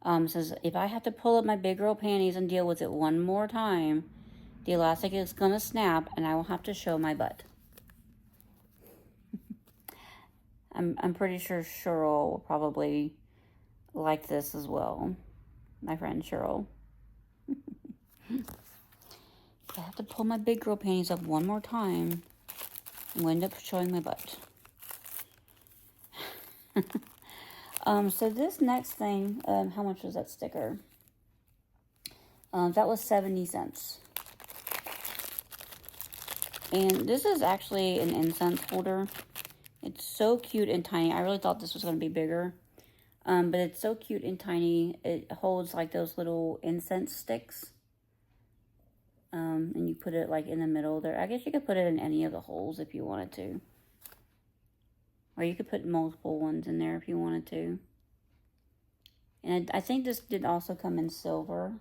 It says, if I have to pull up my big girl panties and deal with it one more time, the elastic is gonna snap and I will have to show my butt. I'm pretty sure Cheryl will probably like this as well. My friend Cheryl. I have to pull my big girl panties up one more time, I'm going to end up showing my butt. So this next thing, how much was that sticker? That was 70 cents. And this is actually an incense holder. It's so cute and tiny. I really thought this was going to be bigger. But it's so cute and tiny. It holds like those little incense sticks. And you put it like in the middle there. I guess you could put it in any of the holes if you wanted to. Or you could put multiple ones in there if you wanted to. And I think this did also come in silver.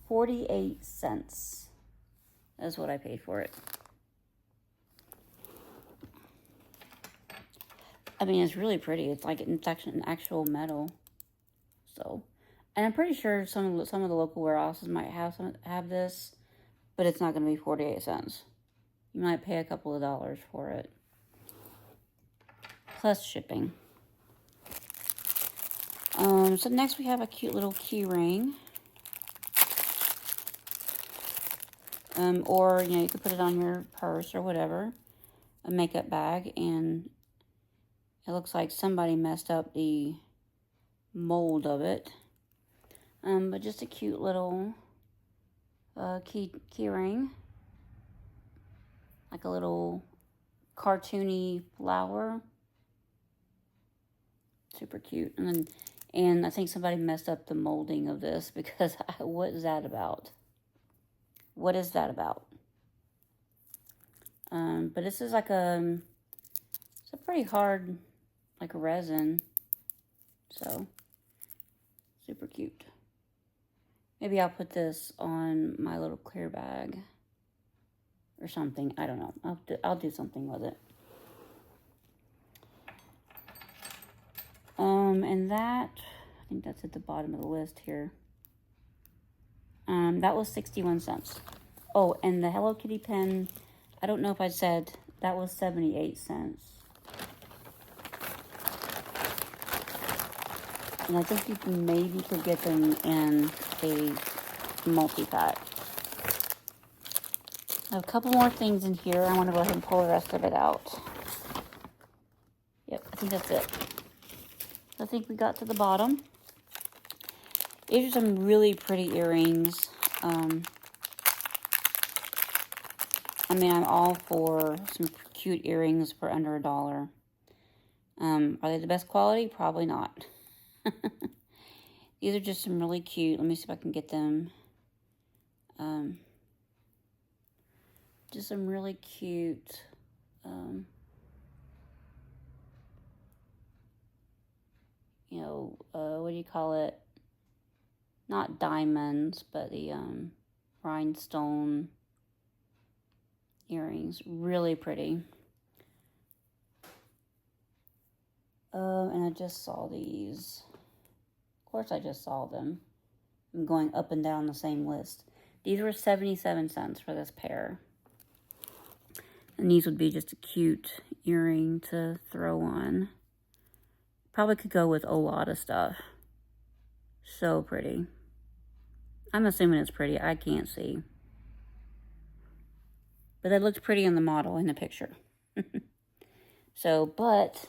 48 cents is what I paid for it. I mean, it's really pretty. It's like it's actually an actual metal. So, and I'm pretty sure some of the local warehouses might have this, but it's not going to be 48 cents. You might pay a couple of dollars for it, plus shipping. So next we have a cute little key ring. Or, you know, you could put it on your purse or whatever, a makeup bag, and it looks like somebody messed up the mold of it. But just a cute little key ring. Like a little cartoony flower. Super cute. And I think somebody messed up the molding of this because what is that about? What is that about? But this is like it's a pretty hard, like resin. So, super cute. Maybe I'll put this on my little clear bag or something. I don't know. I'll do something with it. And that, I think that's at the bottom of the list here. That was 61 cents. Oh, and the Hello Kitty pen, I don't know if I said, that was 78 cents. And I think you maybe could get them in a multi-pack. I have a couple more things in here. I want to go ahead and pull the rest of it out. Yep, I think that's it. I think we got to the bottom. These are some really pretty earrings. I mean, I'm all for some cute earrings for under $1. Are they the best quality? Probably not. These are just some really cute. Let me see if I can get them. Just some really cute. You know, what do you call it? Not diamonds, but the rhinestone earrings. Really pretty. And I just saw these. Of course, I just saw them. I'm going up and down the same list. These were 77 cents for this pair. And these would be just a cute earring to throw on. Probably could go with a lot of stuff. So pretty. I'm assuming it's pretty. I can't see. But it looks pretty on the model in the picture. So, but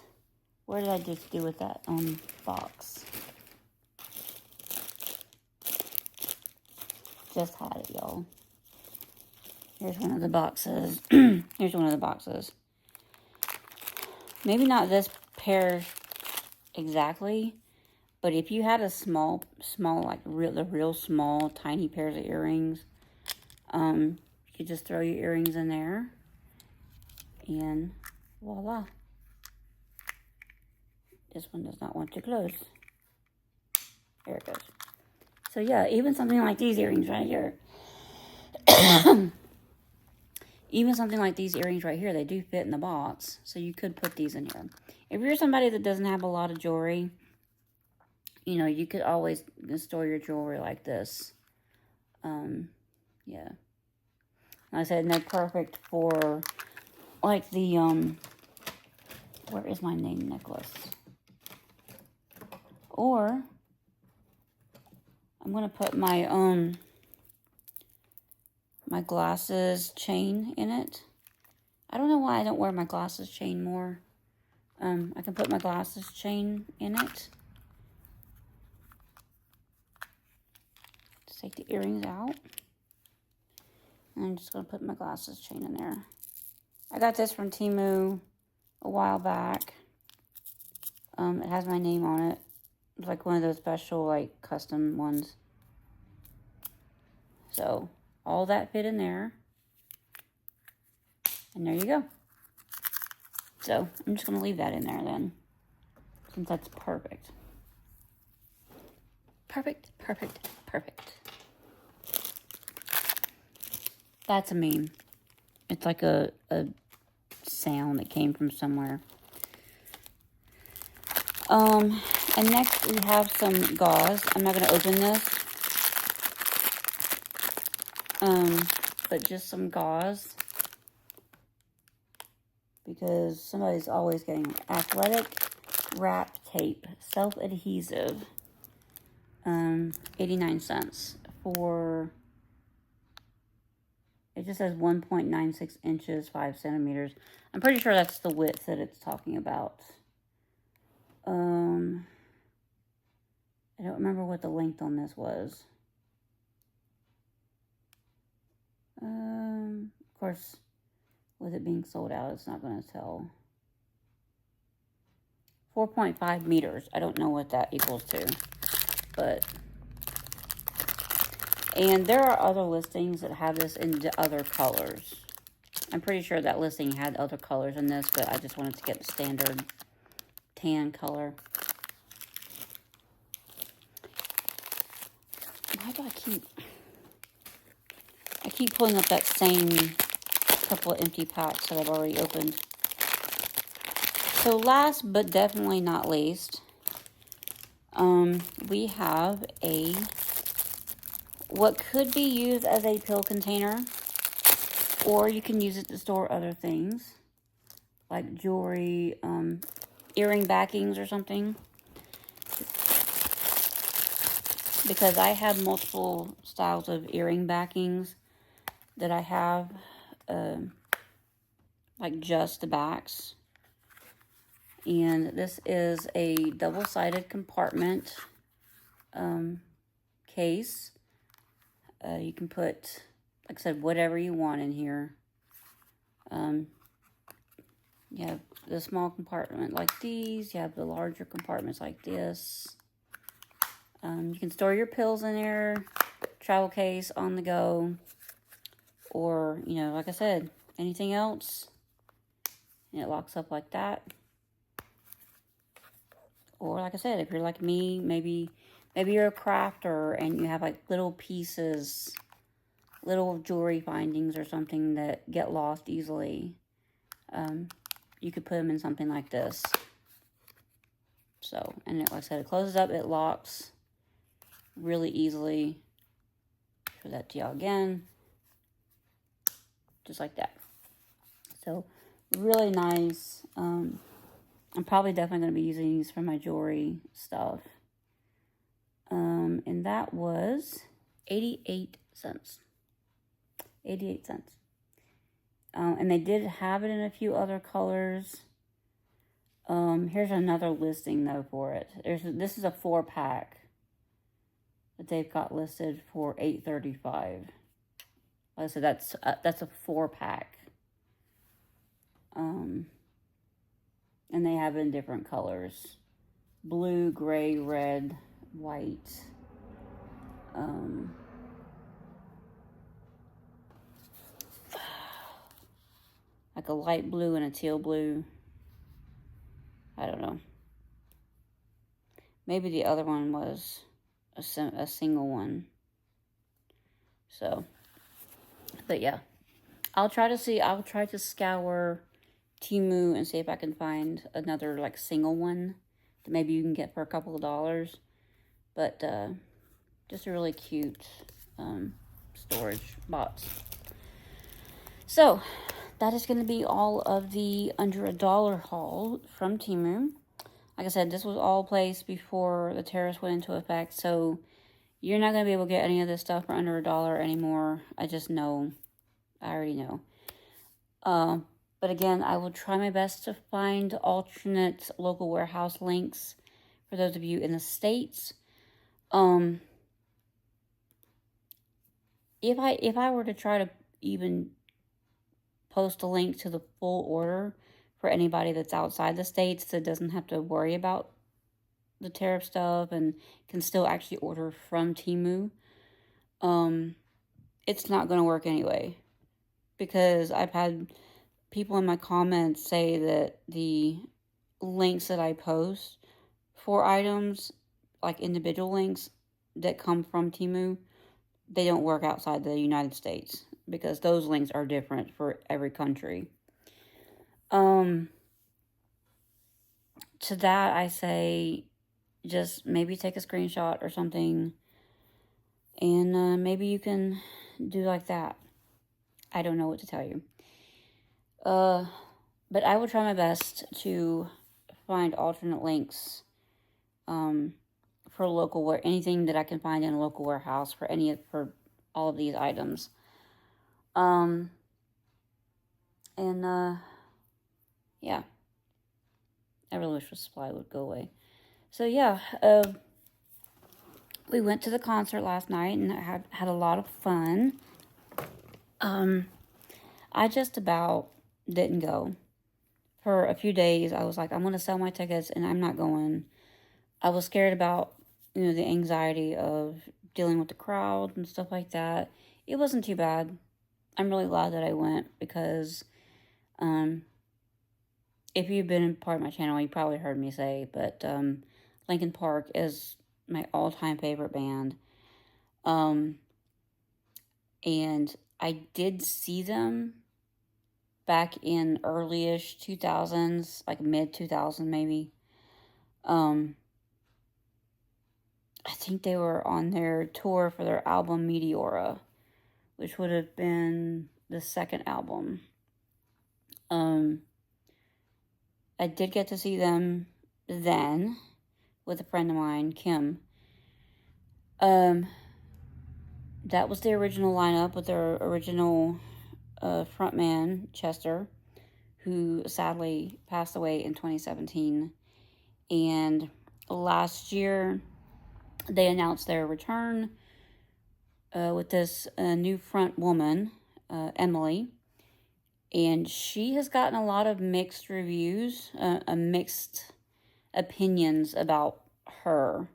where did I just do with that box? Just had it, y'all. Here's one of the boxes. Here's one of the boxes. Maybe not this pair exactly, but if you had a small, like the real small, tiny pairs of earrings, you could just throw your earrings in there, and voila. This one does not want to close. There it goes. So yeah, even something like these earrings right here. Even something like these earrings right here, they do fit in the box. So you could put these in here. If you're somebody that doesn't have a lot of jewelry, you know, you could always store your jewelry like this. Yeah. Like I said, and they're perfect for, like, the, where is my name necklace? Or, I'm going to put my, my glasses chain in it. I don't know why I don't wear my glasses chain more. I can put my glasses chain in it. Just take the earrings out. And I'm just going to put my glasses chain in there. I got this from Temu a while back. It has my name on it. It's like one of those special, like, custom ones. So, all that fit in there. And there you go. So, I'm just going to leave that in there then. Since that's perfect. Perfect, perfect, perfect. That's a meme. It's like a sound that came from somewhere. And next we have some gauze. I'm not going to open this. But just some gauze. Because somebody's always getting athletic wrap tape. Self-adhesive. 89 cents for, it just says 1.96 inches, 5 centimeters. I'm pretty sure that's the width that it's talking about. I don't remember what the length on this was. Of course, with it being sold out, it's not going to tell. 4.5 meters. I don't know what that equals to. But, and there are other listings that have this in the other colors. I'm pretty sure that listing had other colors in this, but I just wanted to get the standard tan color. Why do I keep pulling up that same couple of empty packs that I've already opened. So last but definitely not least, we have what could be used as a pill container. Or you can use it to store other things, like jewelry, earring backings or something. Because I have multiple styles of earring backings that I have, like just the backs. And this is a double-sided compartment case. You can put, like I said, whatever you want in here. You have the small compartment like these. You have the larger compartments like this. You can store your pills in there, travel case, on the go, or, you know, like I said, anything else. And it locks up like that. Or, like I said, if you're like me, maybe you're a crafter and you have like little pieces, little jewelry findings or something that get lost easily. You could put them in something like this. So, and it, like I said, it closes up, it locks really easily. Show that to y'all again. Just like that. So, really nice. I'm probably definitely going to be using these for my jewelry stuff. And that was 88 cents. 88 cents. And they did have it in a few other colors. Here's another listing though for it. This is a 4-pack that they've got listed for $8.35. Like I said, that's a 4-pack. And they have it in different colors: blue, gray, red, white. Like a light blue and a teal blue. I don't know. Maybe the other one was a single one. So, but yeah. I'll try to scour Temu and see if I can find another like single one that maybe you can get for a couple of dollars. But just a really cute storage box. So that is going to be all of the under $1 haul from Temu. Like I said, this was all placed before the tariffs went into effect, so you're not going to be able to get any of this stuff for under $1 anymore. I just know. I already know. But again, I will try my best to find alternate local warehouse links for those of you in the States. If I were to try to even post a link to the full order for anybody that's outside the States that doesn't have to worry about the tariff stuff and can still actually order from Temu, it's not going to work anyway. Because I've had people in my comments say that the links that I post for items, like individual links that come from Temu, they don't work outside the United States. Because those links are different for every country. To that, I say, just maybe take a screenshot or something, and maybe you can do like that. I don't know what to tell you. But I will try my best to find alternate links for anything that I can find in a local warehouse for all of these items. Yeah. I really wish the supply would go away. So yeah, we went to the concert last night and had a lot of fun. I just about didn't go. For a few days, I was like, I'm going to sell my tickets and I'm not going. I was scared about, the anxiety of dealing with the crowd and stuff like that. It wasn't too bad. I'm really glad that I went because, if you've been a part of my channel, you probably heard me say, but Linkin Park is my all-time favorite band. And I did see them back in early-ish 2000s, like mid-2000s maybe. I think they were on their tour for their album Meteora, which would have been the second album. I did get to see them then with a friend of mine, Kim. That was the original lineup with their original frontman, Chester, who sadly passed away in 2017. And last year, they announced their return with this new front woman, Emily. And she has gotten a lot of mixed reviews, mixed opinions about her.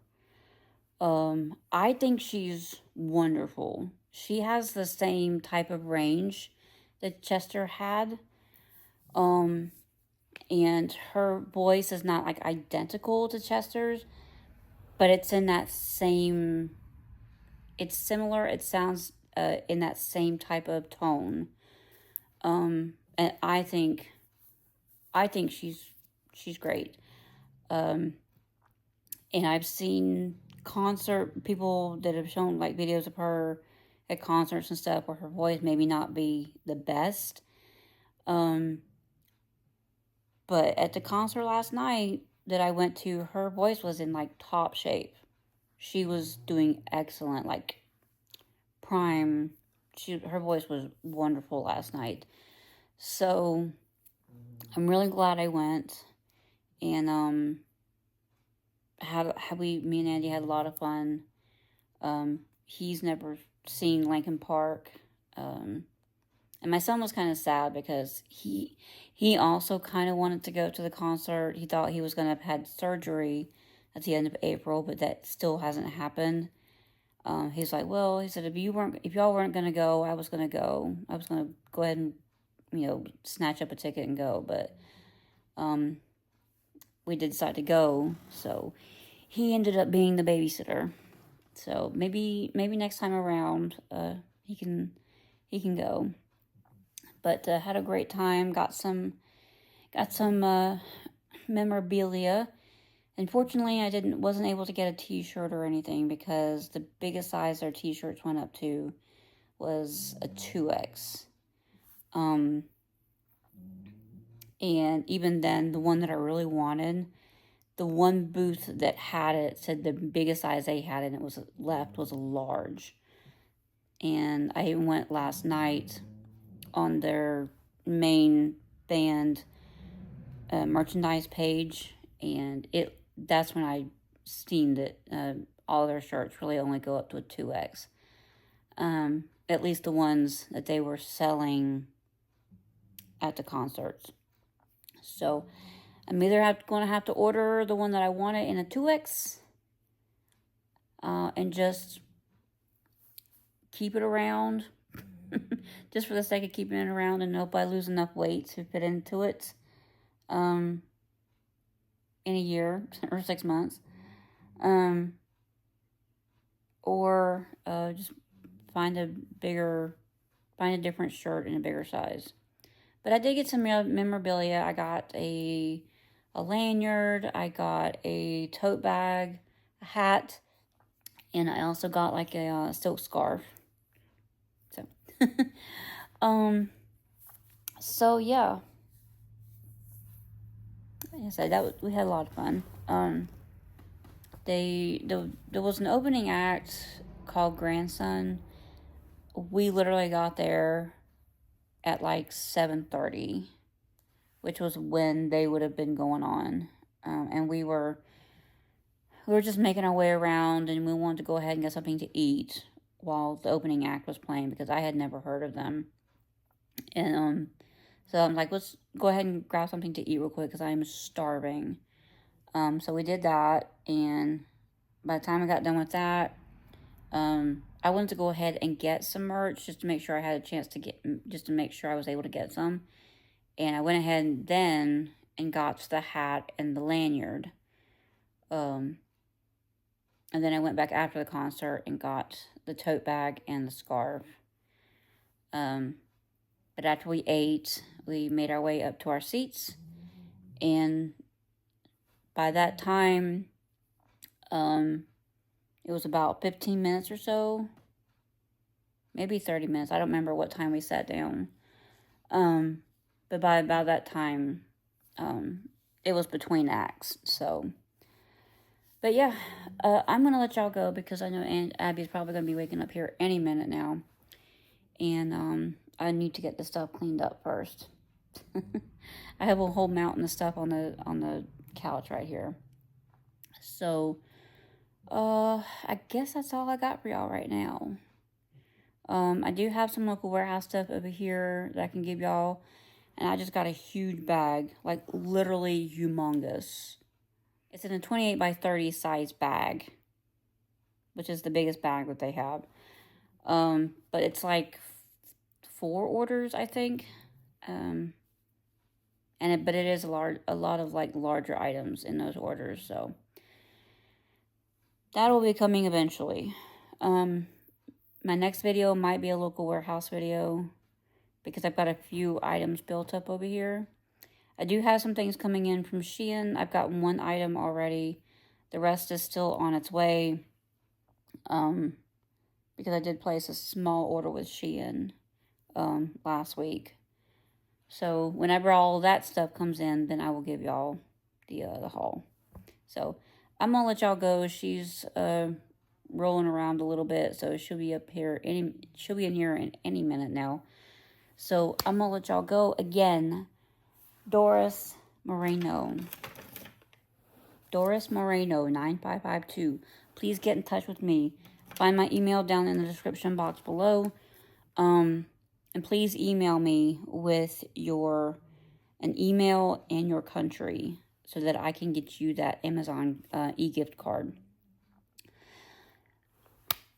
I think she's wonderful. She has the same type of range that Chester had. And her voice is not like identical to Chester's, but it's in that same, it's similar. It sounds in that same type of tone. And I think she's great. And I've seen people that have shown like videos of her at concerts and stuff where her voice maybe not be the best. But at the concert last night that I went to, her voice was in like top shape. She was doing excellent, like prime. Her voice was wonderful last night. So I'm really glad I went. And me and Andy had a lot of fun. He's never seen Linkin Park. And my son was kind of sad because he also kind of wanted to go to the concert. He thought he was going to have had surgery at the end of April, but that still hasn't happened. He's like, well, he said, if y'all weren't going to go, I was going to go. I was going to go ahead and, snatch up a ticket and go. But we did decide to go. So he ended up being the babysitter. So maybe next time around, he can go. But had a great time. Got some memorabilia. Unfortunately, I wasn't able to get a T-shirt or anything because the biggest size our T-shirts went up to was a 2X. And even then, the one that I really wanted, the one booth that had it said the biggest size they had and it was left was a large. And I even went last night on their main band merchandise page, and that's when I seen that all their shirts really only go up to a 2X. At least the ones that they were selling at the concerts. So I'm either going to have to order the one that I wanted in a 2X and just keep it around just for the sake of keeping it around and hope I lose enough weight to fit into it in a year or 6 months. Or just find a different shirt in a bigger size. But I did get some memorabilia. I got a lanyard, I got a tote bag, a hat, and I also got like a silk scarf. So, so yeah. Like I said, we had a lot of fun. There was an opening act called Grandson. We literally got there at like 7:30, which was when they would have been going on. And we were just making our way around, and we wanted to go ahead and get something to eat while the opening act was playing because I had never heard of them. And so I'm like, let's go ahead and grab something to eat real quick because I am starving. So we did that, and by the time I got done with that, I wanted to go ahead and get some merch just to make sure I had a chance just to make sure I was able to get some. And I went ahead and got the hat and the lanyard. And then I went back after the concert and got the tote bag and the scarf. But after we ate, we made our way up to our seats. And by that time, it was about 15 minutes or so maybe 30 minutes. I don't remember what time we sat down. But by about that time, it was between acts. So, but yeah, I'm going to let y'all go because I know Aunt Abby's probably going to be waking up here any minute now. And I need to get the stuff cleaned up first. I have a whole mountain of stuff on the couch right here. So, I guess that's all I got for y'all right now. I do have some local warehouse stuff over here that I can give y'all. And I just got a huge bag, like literally humongous. It's in a 28 by 30 size bag, which is the biggest bag that they have. But it's like 4 orders, I think. But it is a lot of like larger items in those orders, so that will be coming eventually. My next video might be a local warehouse video because I've got a few items built up over here. I do have some things coming in from Shein. I've got 1 item already. The rest is still on its way. Because I did place a small order with Shein last week. So whenever all that stuff comes in, then I will give y'all the haul. So I'm gonna let y'all go. She's rolling around a little bit, so she'll be up here. She'll be in here in any minute now. So I'm gonna let y'all go again. Doris Moreno 9552. Please get in touch with me. Find my email down in the description box below. And please email me with an email and your country so that I can get you that Amazon e-gift card.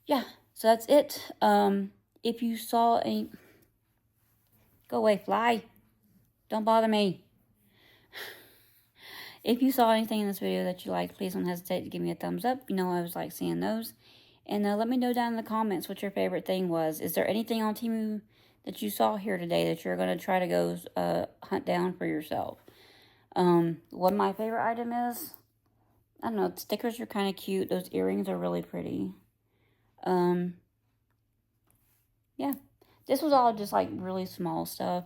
Yeah, so that's it. If you saw a... Go away, fly. Don't bother me. If you saw anything in this video that you liked, please don't hesitate to give me a thumbs up. You know I always like seeing those. And let me know down in the comments what your favorite thing was. Is there anything on Temu that you saw here today that you're going to try to go hunt down for yourself? What my favorite item is? I don't know. The stickers are kind of cute. Those earrings are really pretty. Yeah. This was all just like really small stuff.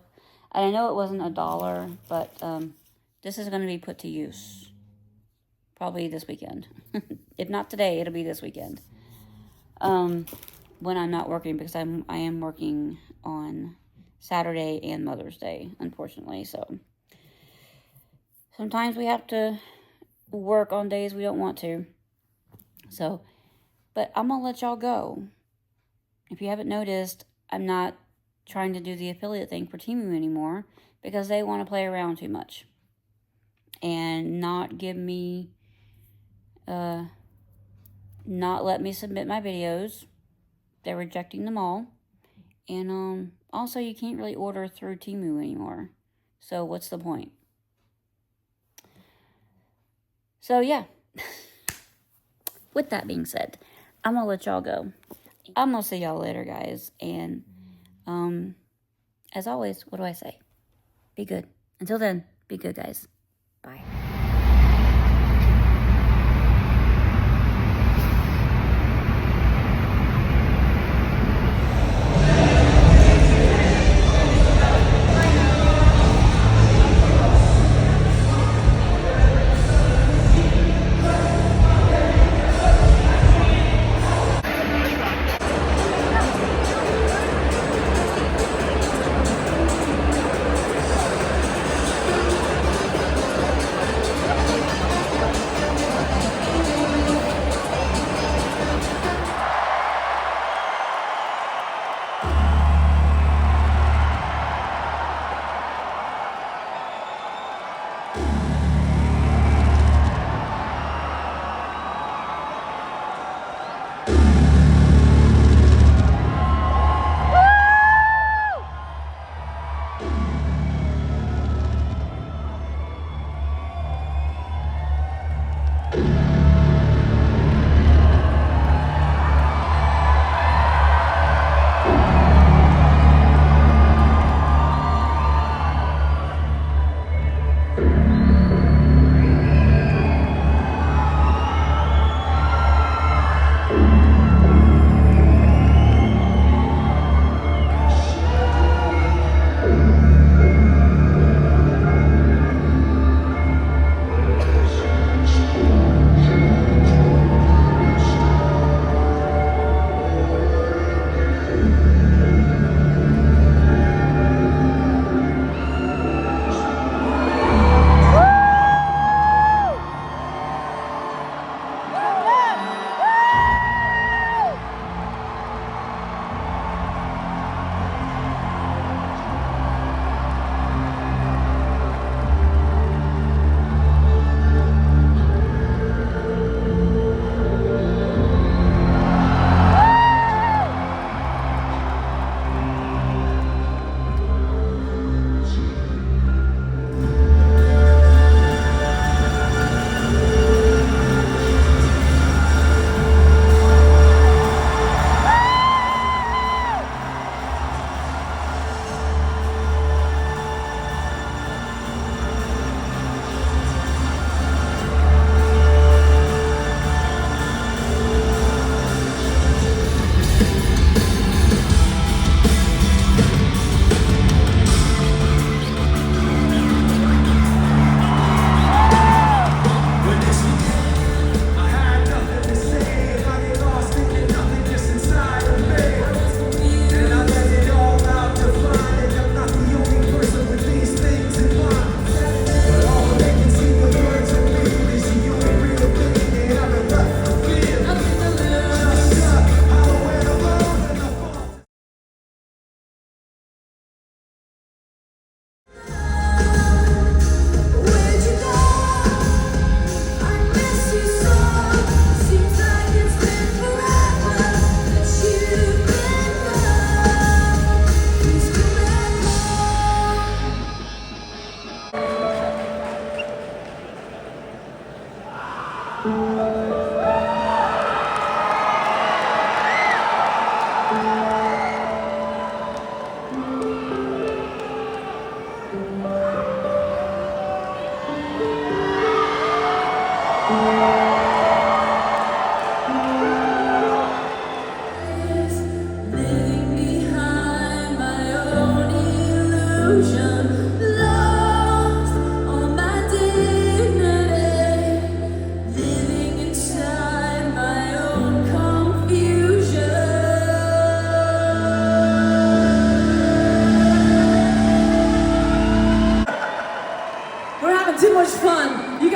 And I know it wasn't $1, but this is going to be put to use. Probably this weekend. If not today, it'll be this weekend. When I'm not working, because I am working on Saturday and Mother's Day, unfortunately. So sometimes we have to work on days we don't want to. So, but I'm gonna let y'all go. If you haven't noticed, I'm not trying to do the affiliate thing for Temu anymore because they want to play around too much and not give me, not let me submit my videos. They're rejecting them all. And also you can't really order through Temu anymore. So what's the point? So yeah. With that being said, I'm going to let y'all go. I'm going to see y'all later, guys. And as always, what do I say? Be good. Until then, be good, guys. Bye.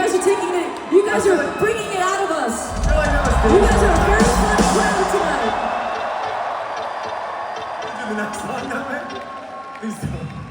guys are taking it. You guys are bringing it out of us. I feel like that was You guys are a very fun crowd tonight. Do the next song, though, man. Please don't.